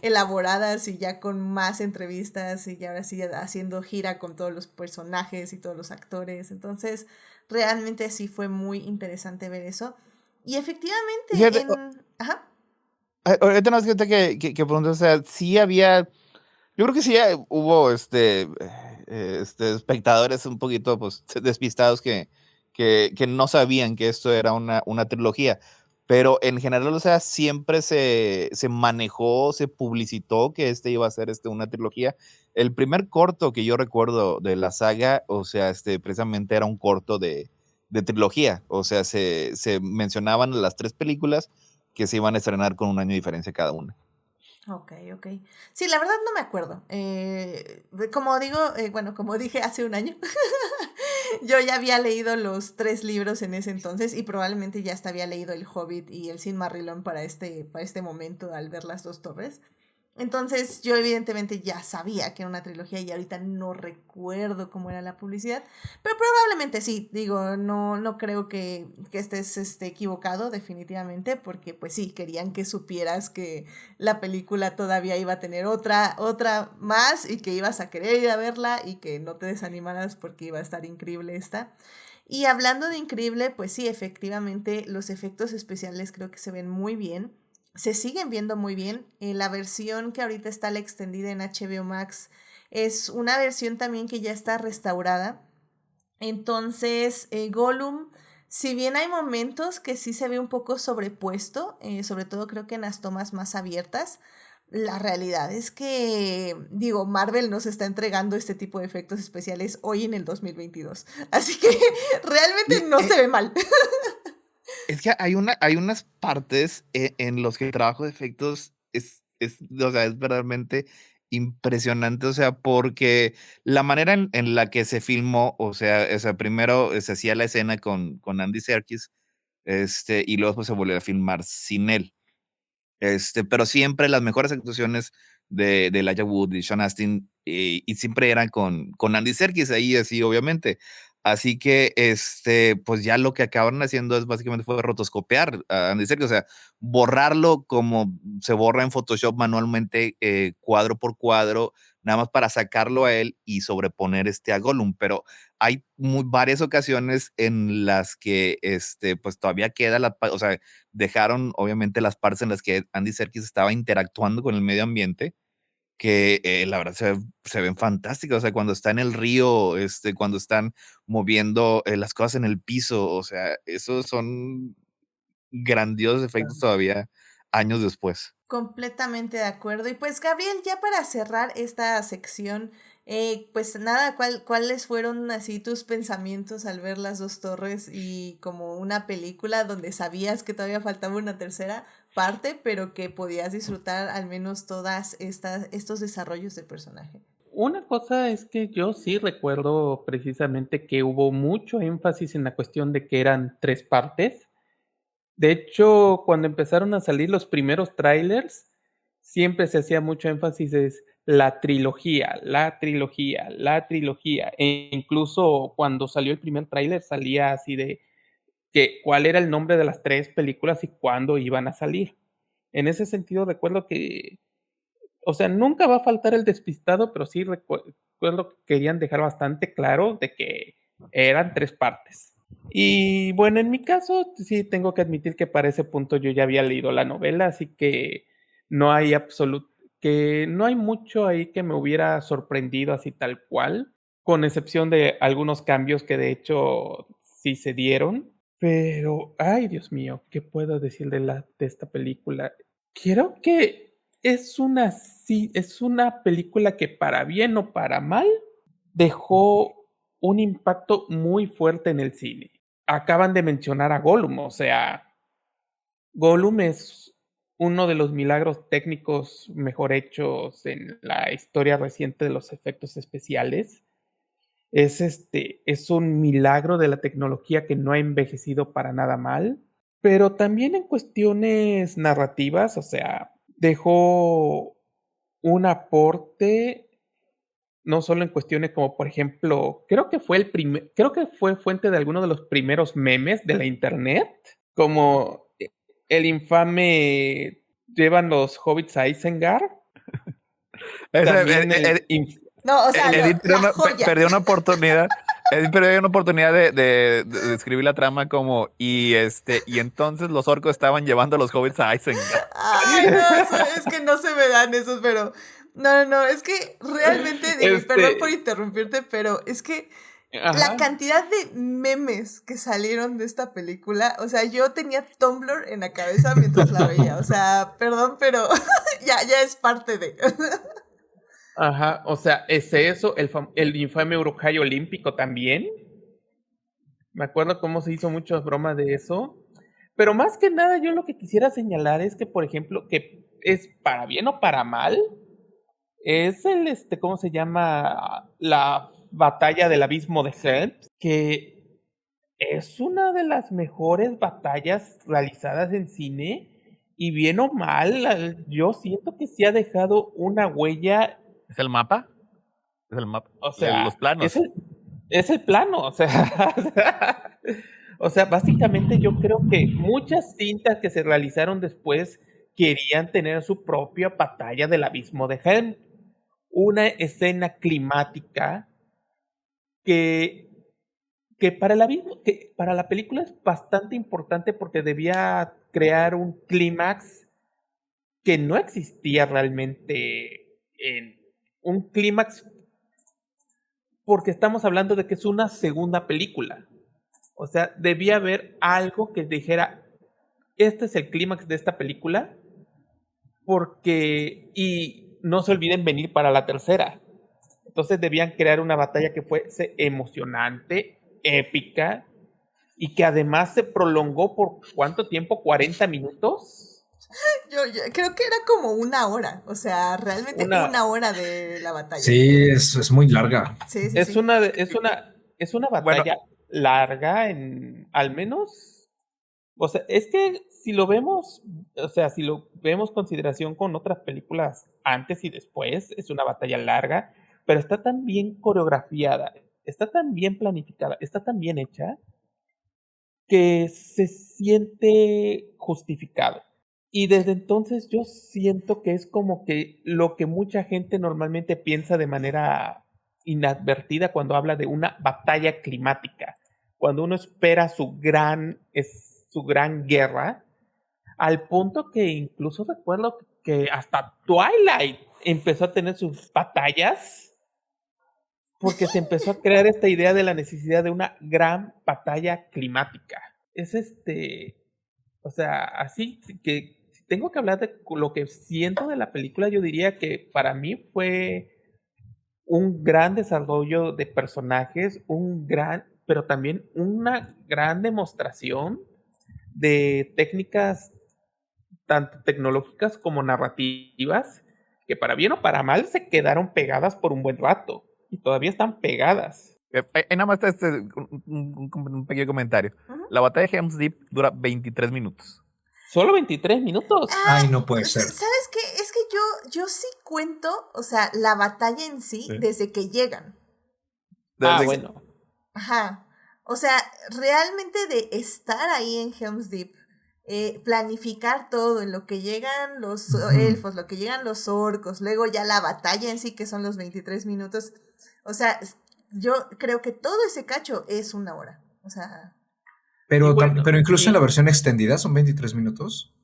elaboradas y ya con más entrevistas y ya ahora sí haciendo gira con todos los personajes y todos los actores. Entonces, realmente sí fue muy interesante ver eso. Y efectivamente Fíjate, en... Ajá. ahorita no sé que pregunto, o sea, sí había, yo creo que sí hubo espectadores un poquito pues despistados que no sabían que esto era una trilogía, pero en general, o sea, siempre se manejó, se publicitó que este iba a ser una trilogía. El primer corto que yo recuerdo de la saga, o sea, precisamente era un corto de trilogía, o sea, se mencionaban las 3 películas que se iban a estrenar con un año de diferencia cada una. Ok, ok. Sí, la verdad no me acuerdo. Como digo, bueno, como dije hace un año, yo ya había leído los 3 libros en ese entonces y probablemente ya hasta había leído El Hobbit y El Silmarillion para este momento al ver las 2 torres. Entonces yo evidentemente ya sabía que era una trilogía y ahorita no recuerdo cómo era la publicidad, pero probablemente sí, digo, no creo que estés equivocado definitivamente, porque pues sí, querían que supieras que la película todavía iba a tener otra más y que ibas a querer ir a verla y que no te desanimaras porque iba a estar increíble esta. Y hablando de increíble, pues sí, efectivamente los efectos especiales creo que se ven muy bien, se siguen viendo muy bien. La versión que ahorita está la extendida en HBO Max es una versión también que ya está restaurada. Entonces, Gollum, si bien hay momentos que sí se ve un poco sobrepuesto, sobre todo creo que en las tomas más abiertas, la realidad es que, digo, Marvel nos está entregando este tipo de efectos especiales hoy en el 2022. Así que realmente Y, no se ve mal. es que hay unas partes en los que el trabajo de efectos o sea, es verdaderamente impresionante, o sea, porque la manera en la que se filmó, o sea, primero se hacía la escena con Andy Serkis, y luego pues, se volvió a filmar sin él. Pero siempre las mejores actuaciones de Elijah Wood y Sean Astin, y siempre eran con Andy Serkis ahí, así, obviamente. Así que, pues ya lo que acabaron haciendo es básicamente fue rotoscopiar a Andy Serkis, o sea, borrarlo como se borra en Photoshop manualmente, cuadro por cuadro, nada más para sacarlo a él y sobreponer a Gollum. Pero hay varias ocasiones en las que, pues todavía queda o sea, dejaron obviamente las partes en las que Andy Serkis estaba interactuando con el medio ambiente, que la verdad se ven fantásticas, o sea, cuando está en el río, cuando están moviendo las cosas en el piso, o sea, esos son grandiosos efectos todavía años después. Completamente de acuerdo. Y pues Gabriel, ya para cerrar esta sección, pues nada, ¿cuáles fueron así tus pensamientos al ver las 2 torres y como una película donde sabías que todavía faltaba una tercera parte, pero que podías disfrutar al menos todas estos desarrollos de personaje? Una cosa es que yo sí recuerdo precisamente que hubo mucho énfasis en la cuestión de que eran 3 partes. De hecho, cuando empezaron a salir los primeros trailers, siempre se hacía mucho énfasis en la trilogía, la trilogía, la trilogía. E incluso cuando salió el primer tráiler salía así de que cuál era el nombre de las 3 películas y cuándo iban a salir. En ese sentido recuerdo que, o sea, nunca va a faltar el despistado, pero sí recuerdo que querían dejar bastante claro de que eran 3 partes. Y bueno, en mi caso, sí tengo que admitir que para ese punto yo ya había leído la novela, así que no hay que no hay mucho ahí que me hubiera sorprendido así tal cual, con excepción de algunos cambios que de hecho sí se dieron. Pero, ay, Dios mío, ¿qué puedo decir de esta película? Creo que es una película que para bien o para mal dejó un impacto muy fuerte en el cine. Acaban de mencionar a Gollum, o sea, Gollum es uno de los milagros técnicos mejor hechos en la historia reciente de los efectos especiales. Es un milagro de la tecnología que no ha envejecido para nada mal, pero también en cuestiones narrativas, o sea, dejó un aporte no solo en cuestiones como, por ejemplo, creo que fue fuente de alguno de los primeros memes de la internet, como el infame llevan los hobbits a Isengard. También No, o sea, Edith la joya. perdió una oportunidad. Edith perdió una oportunidad de escribir la trama como y entonces los orcos estaban llevando a los hobbits a Isengard. Ay, no, es que no se me dan esos, pero no, es que realmente, digo, y perdón por interrumpirte, pero es que la cantidad de memes que salieron de esta película, o sea, yo tenía Tumblr en la cabeza mientras la veía, o sea, perdón, pero ya es parte de. Ajá, o sea, es eso, el infame Uruk-hai olímpico también. Me acuerdo cómo se hizo muchas bromas de eso. Pero más que nada, yo lo que quisiera señalar es que, por ejemplo, que es para bien o para mal, es ¿cómo se llama? La batalla del abismo de Helm, que es una de las mejores batallas realizadas en cine. Y bien o mal, yo siento que sí ha dejado una huella. ¿Es el mapa? Es el mapa. O sea, los planos. es el plano, o sea, o sea, básicamente yo creo que muchas cintas que se realizaron después querían tener su propia batalla del abismo de Helm, una escena climática que, que para la película es bastante importante porque debía crear un clímax que no existía realmente en un clímax porque estamos hablando de que es una segunda película. O sea, debía haber algo que dijera, este es el clímax de esta película, y no se olviden venir para la tercera. Entonces debían crear una batalla que fuese emocionante, épica, y que además se prolongó por ¿cuánto tiempo? ¿40 minutos? Yo creo que era como una hora, o sea, realmente una hora de la batalla. Sí, es muy larga. Sí. Es una batalla larga al menos, o sea, es que si lo vemos, o sea, si lo vemos consideración con otras películas antes y después, es una batalla larga, pero está tan bien coreografiada, está tan bien planificada, está tan bien hecha, que se siente justificado. Y desde entonces yo siento que es como que lo que mucha gente normalmente piensa de manera inadvertida cuando habla de una batalla climática. Cuando uno espera su gran guerra, al punto que incluso recuerdo que hasta Twilight empezó a tener sus batallas porque se empezó a crear esta idea de la necesidad de una gran batalla climática. Es o sea, así que si tengo que hablar de lo que siento de la película, yo diría que para mí fue un gran desarrollo de personajes, pero también una gran demostración de técnicas tanto tecnológicas como narrativas, que para bien o para mal se quedaron pegadas por un buen rato y todavía están pegadas. Nada más un pequeño comentario. La batalla de Helm's Deep dura 23 minutos. ¿Solo 23 minutos? Ay, no puede ser. ¿Sabes qué? Es que yo sí cuento, o sea, la batalla en sí desde que llegan. Bueno. Ajá. O sea, realmente de estar ahí en Helm's Deep, planificar todo, en lo que llegan los elfos, lo que llegan los orcos, luego ya la batalla en sí, que son los 23 minutos. O sea, yo creo que todo ese cacho es una hora. O sea. Pero incluso en la versión extendida son 23 minutos.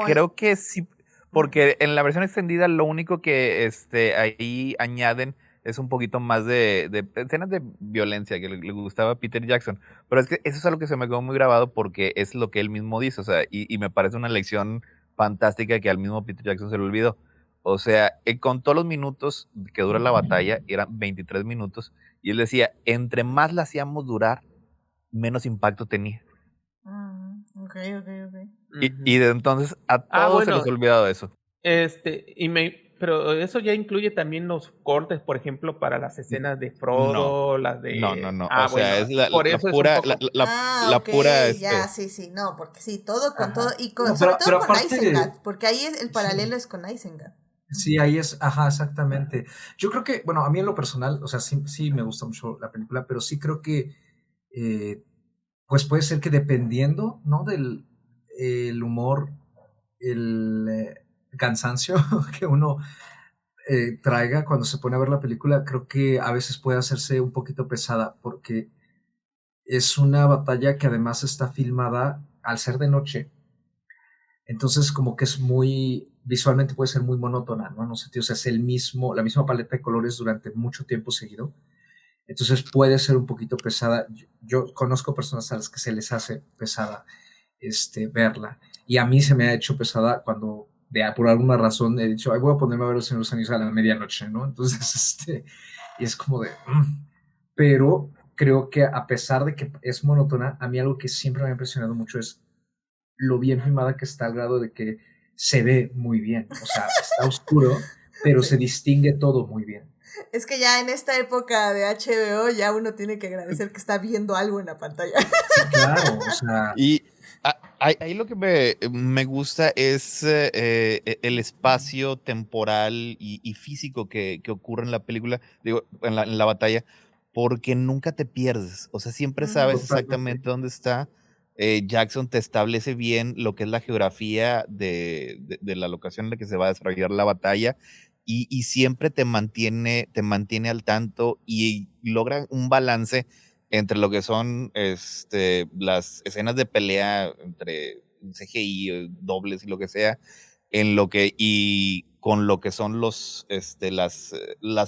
Creo que sí, porque en la versión extendida lo único que ahí añaden es un poquito más de escenas de violencia que le gustaba a Peter Jackson. Pero es que eso es algo que se me quedó muy grabado porque es lo que él mismo dice, o sea, y me parece una lección fantástica que al mismo Peter Jackson se le olvidó. O sea, contó los minutos que dura la batalla, eran 23 minutos, y él decía, entre más la hacíamos durar, menos impacto tenía. Ok. Y de entonces a todos se les ha olvidado eso. Pero eso ya incluye también los cortes, por ejemplo, para las escenas de Frodo, las de... No. O sea, es la pura... pura... Ya, sí, no, porque sí, todo con todo, y con, No, sobre todo con aparte, Isengard, porque ahí el paralelo es con Isengard. Sí, ahí es, exactamente. Yo creo que, bueno, a mí en lo personal, o sea, sí me gusta mucho la película, pero sí creo que, pues puede ser que dependiendo, ¿no? Del el humor, el cansancio que uno traiga cuando se pone a ver la película, creo que a veces puede hacerse un poquito pesada, porque es una batalla que además está filmada al ser de noche. Entonces como que es visualmente puede ser muy monótona, ¿no? No sé, tío, o sea, es la misma paleta de colores durante mucho tiempo seguido. Entonces puede ser un poquito pesada. Yo conozco personas a las que se les hace pesada verla. Y a mí se me ha hecho pesada cuando por alguna razón he dicho, ay, voy a ponerme a ver El Señor de los Anillos a la medianoche, ¿no? Entonces, y es como de... Pero creo que a pesar de que es monótona, a mí algo que siempre me ha impresionado mucho es lo bien filmada que está al grado de que se ve muy bien. O sea, está oscuro, pero se distingue todo muy bien. Es que ya en esta época de HBO ya uno tiene que agradecer que está viendo algo en la pantalla. Sí, claro, o sea... Y ahí lo que me gusta es el espacio temporal y físico que ocurre en la película, digo, en la batalla, porque nunca te pierdes. O sea, siempre sabes exactamente dónde está. Jackson te establece bien lo que es la geografía de la locación en la que se va a desarrollar la batalla y siempre te mantiene al tanto y logra un balance entre lo que son las escenas de pelea entre CGI, dobles y lo que sea, y con lo que son las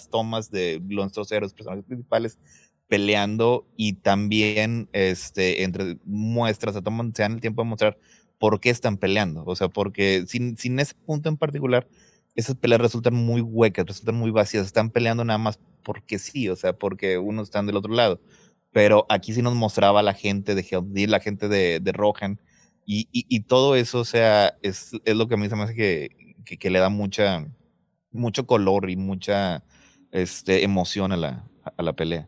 tomas de nuestros héroes, personajes principales, peleando, y también se dan el tiempo de mostrar por qué están peleando. O sea, porque sin ese punto en particular, esas peleas resultan muy huecas, resultan muy vacías, están peleando nada más porque sí, o sea, porque uno está del otro lado. Pero aquí sí nos mostraba la gente de Helm, la gente de Rohan, y todo eso, o sea, es lo que a mí se me hace que le da mucho color y mucha emoción a la pelea.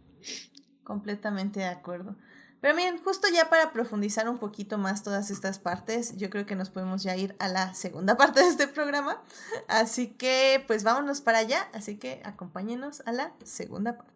Completamente de acuerdo. Pero miren, justo ya para profundizar un poquito más todas estas partes, yo creo que nos podemos ya ir a la segunda parte de este programa. Así que pues vámonos para allá, así que acompáñenos a la segunda parte.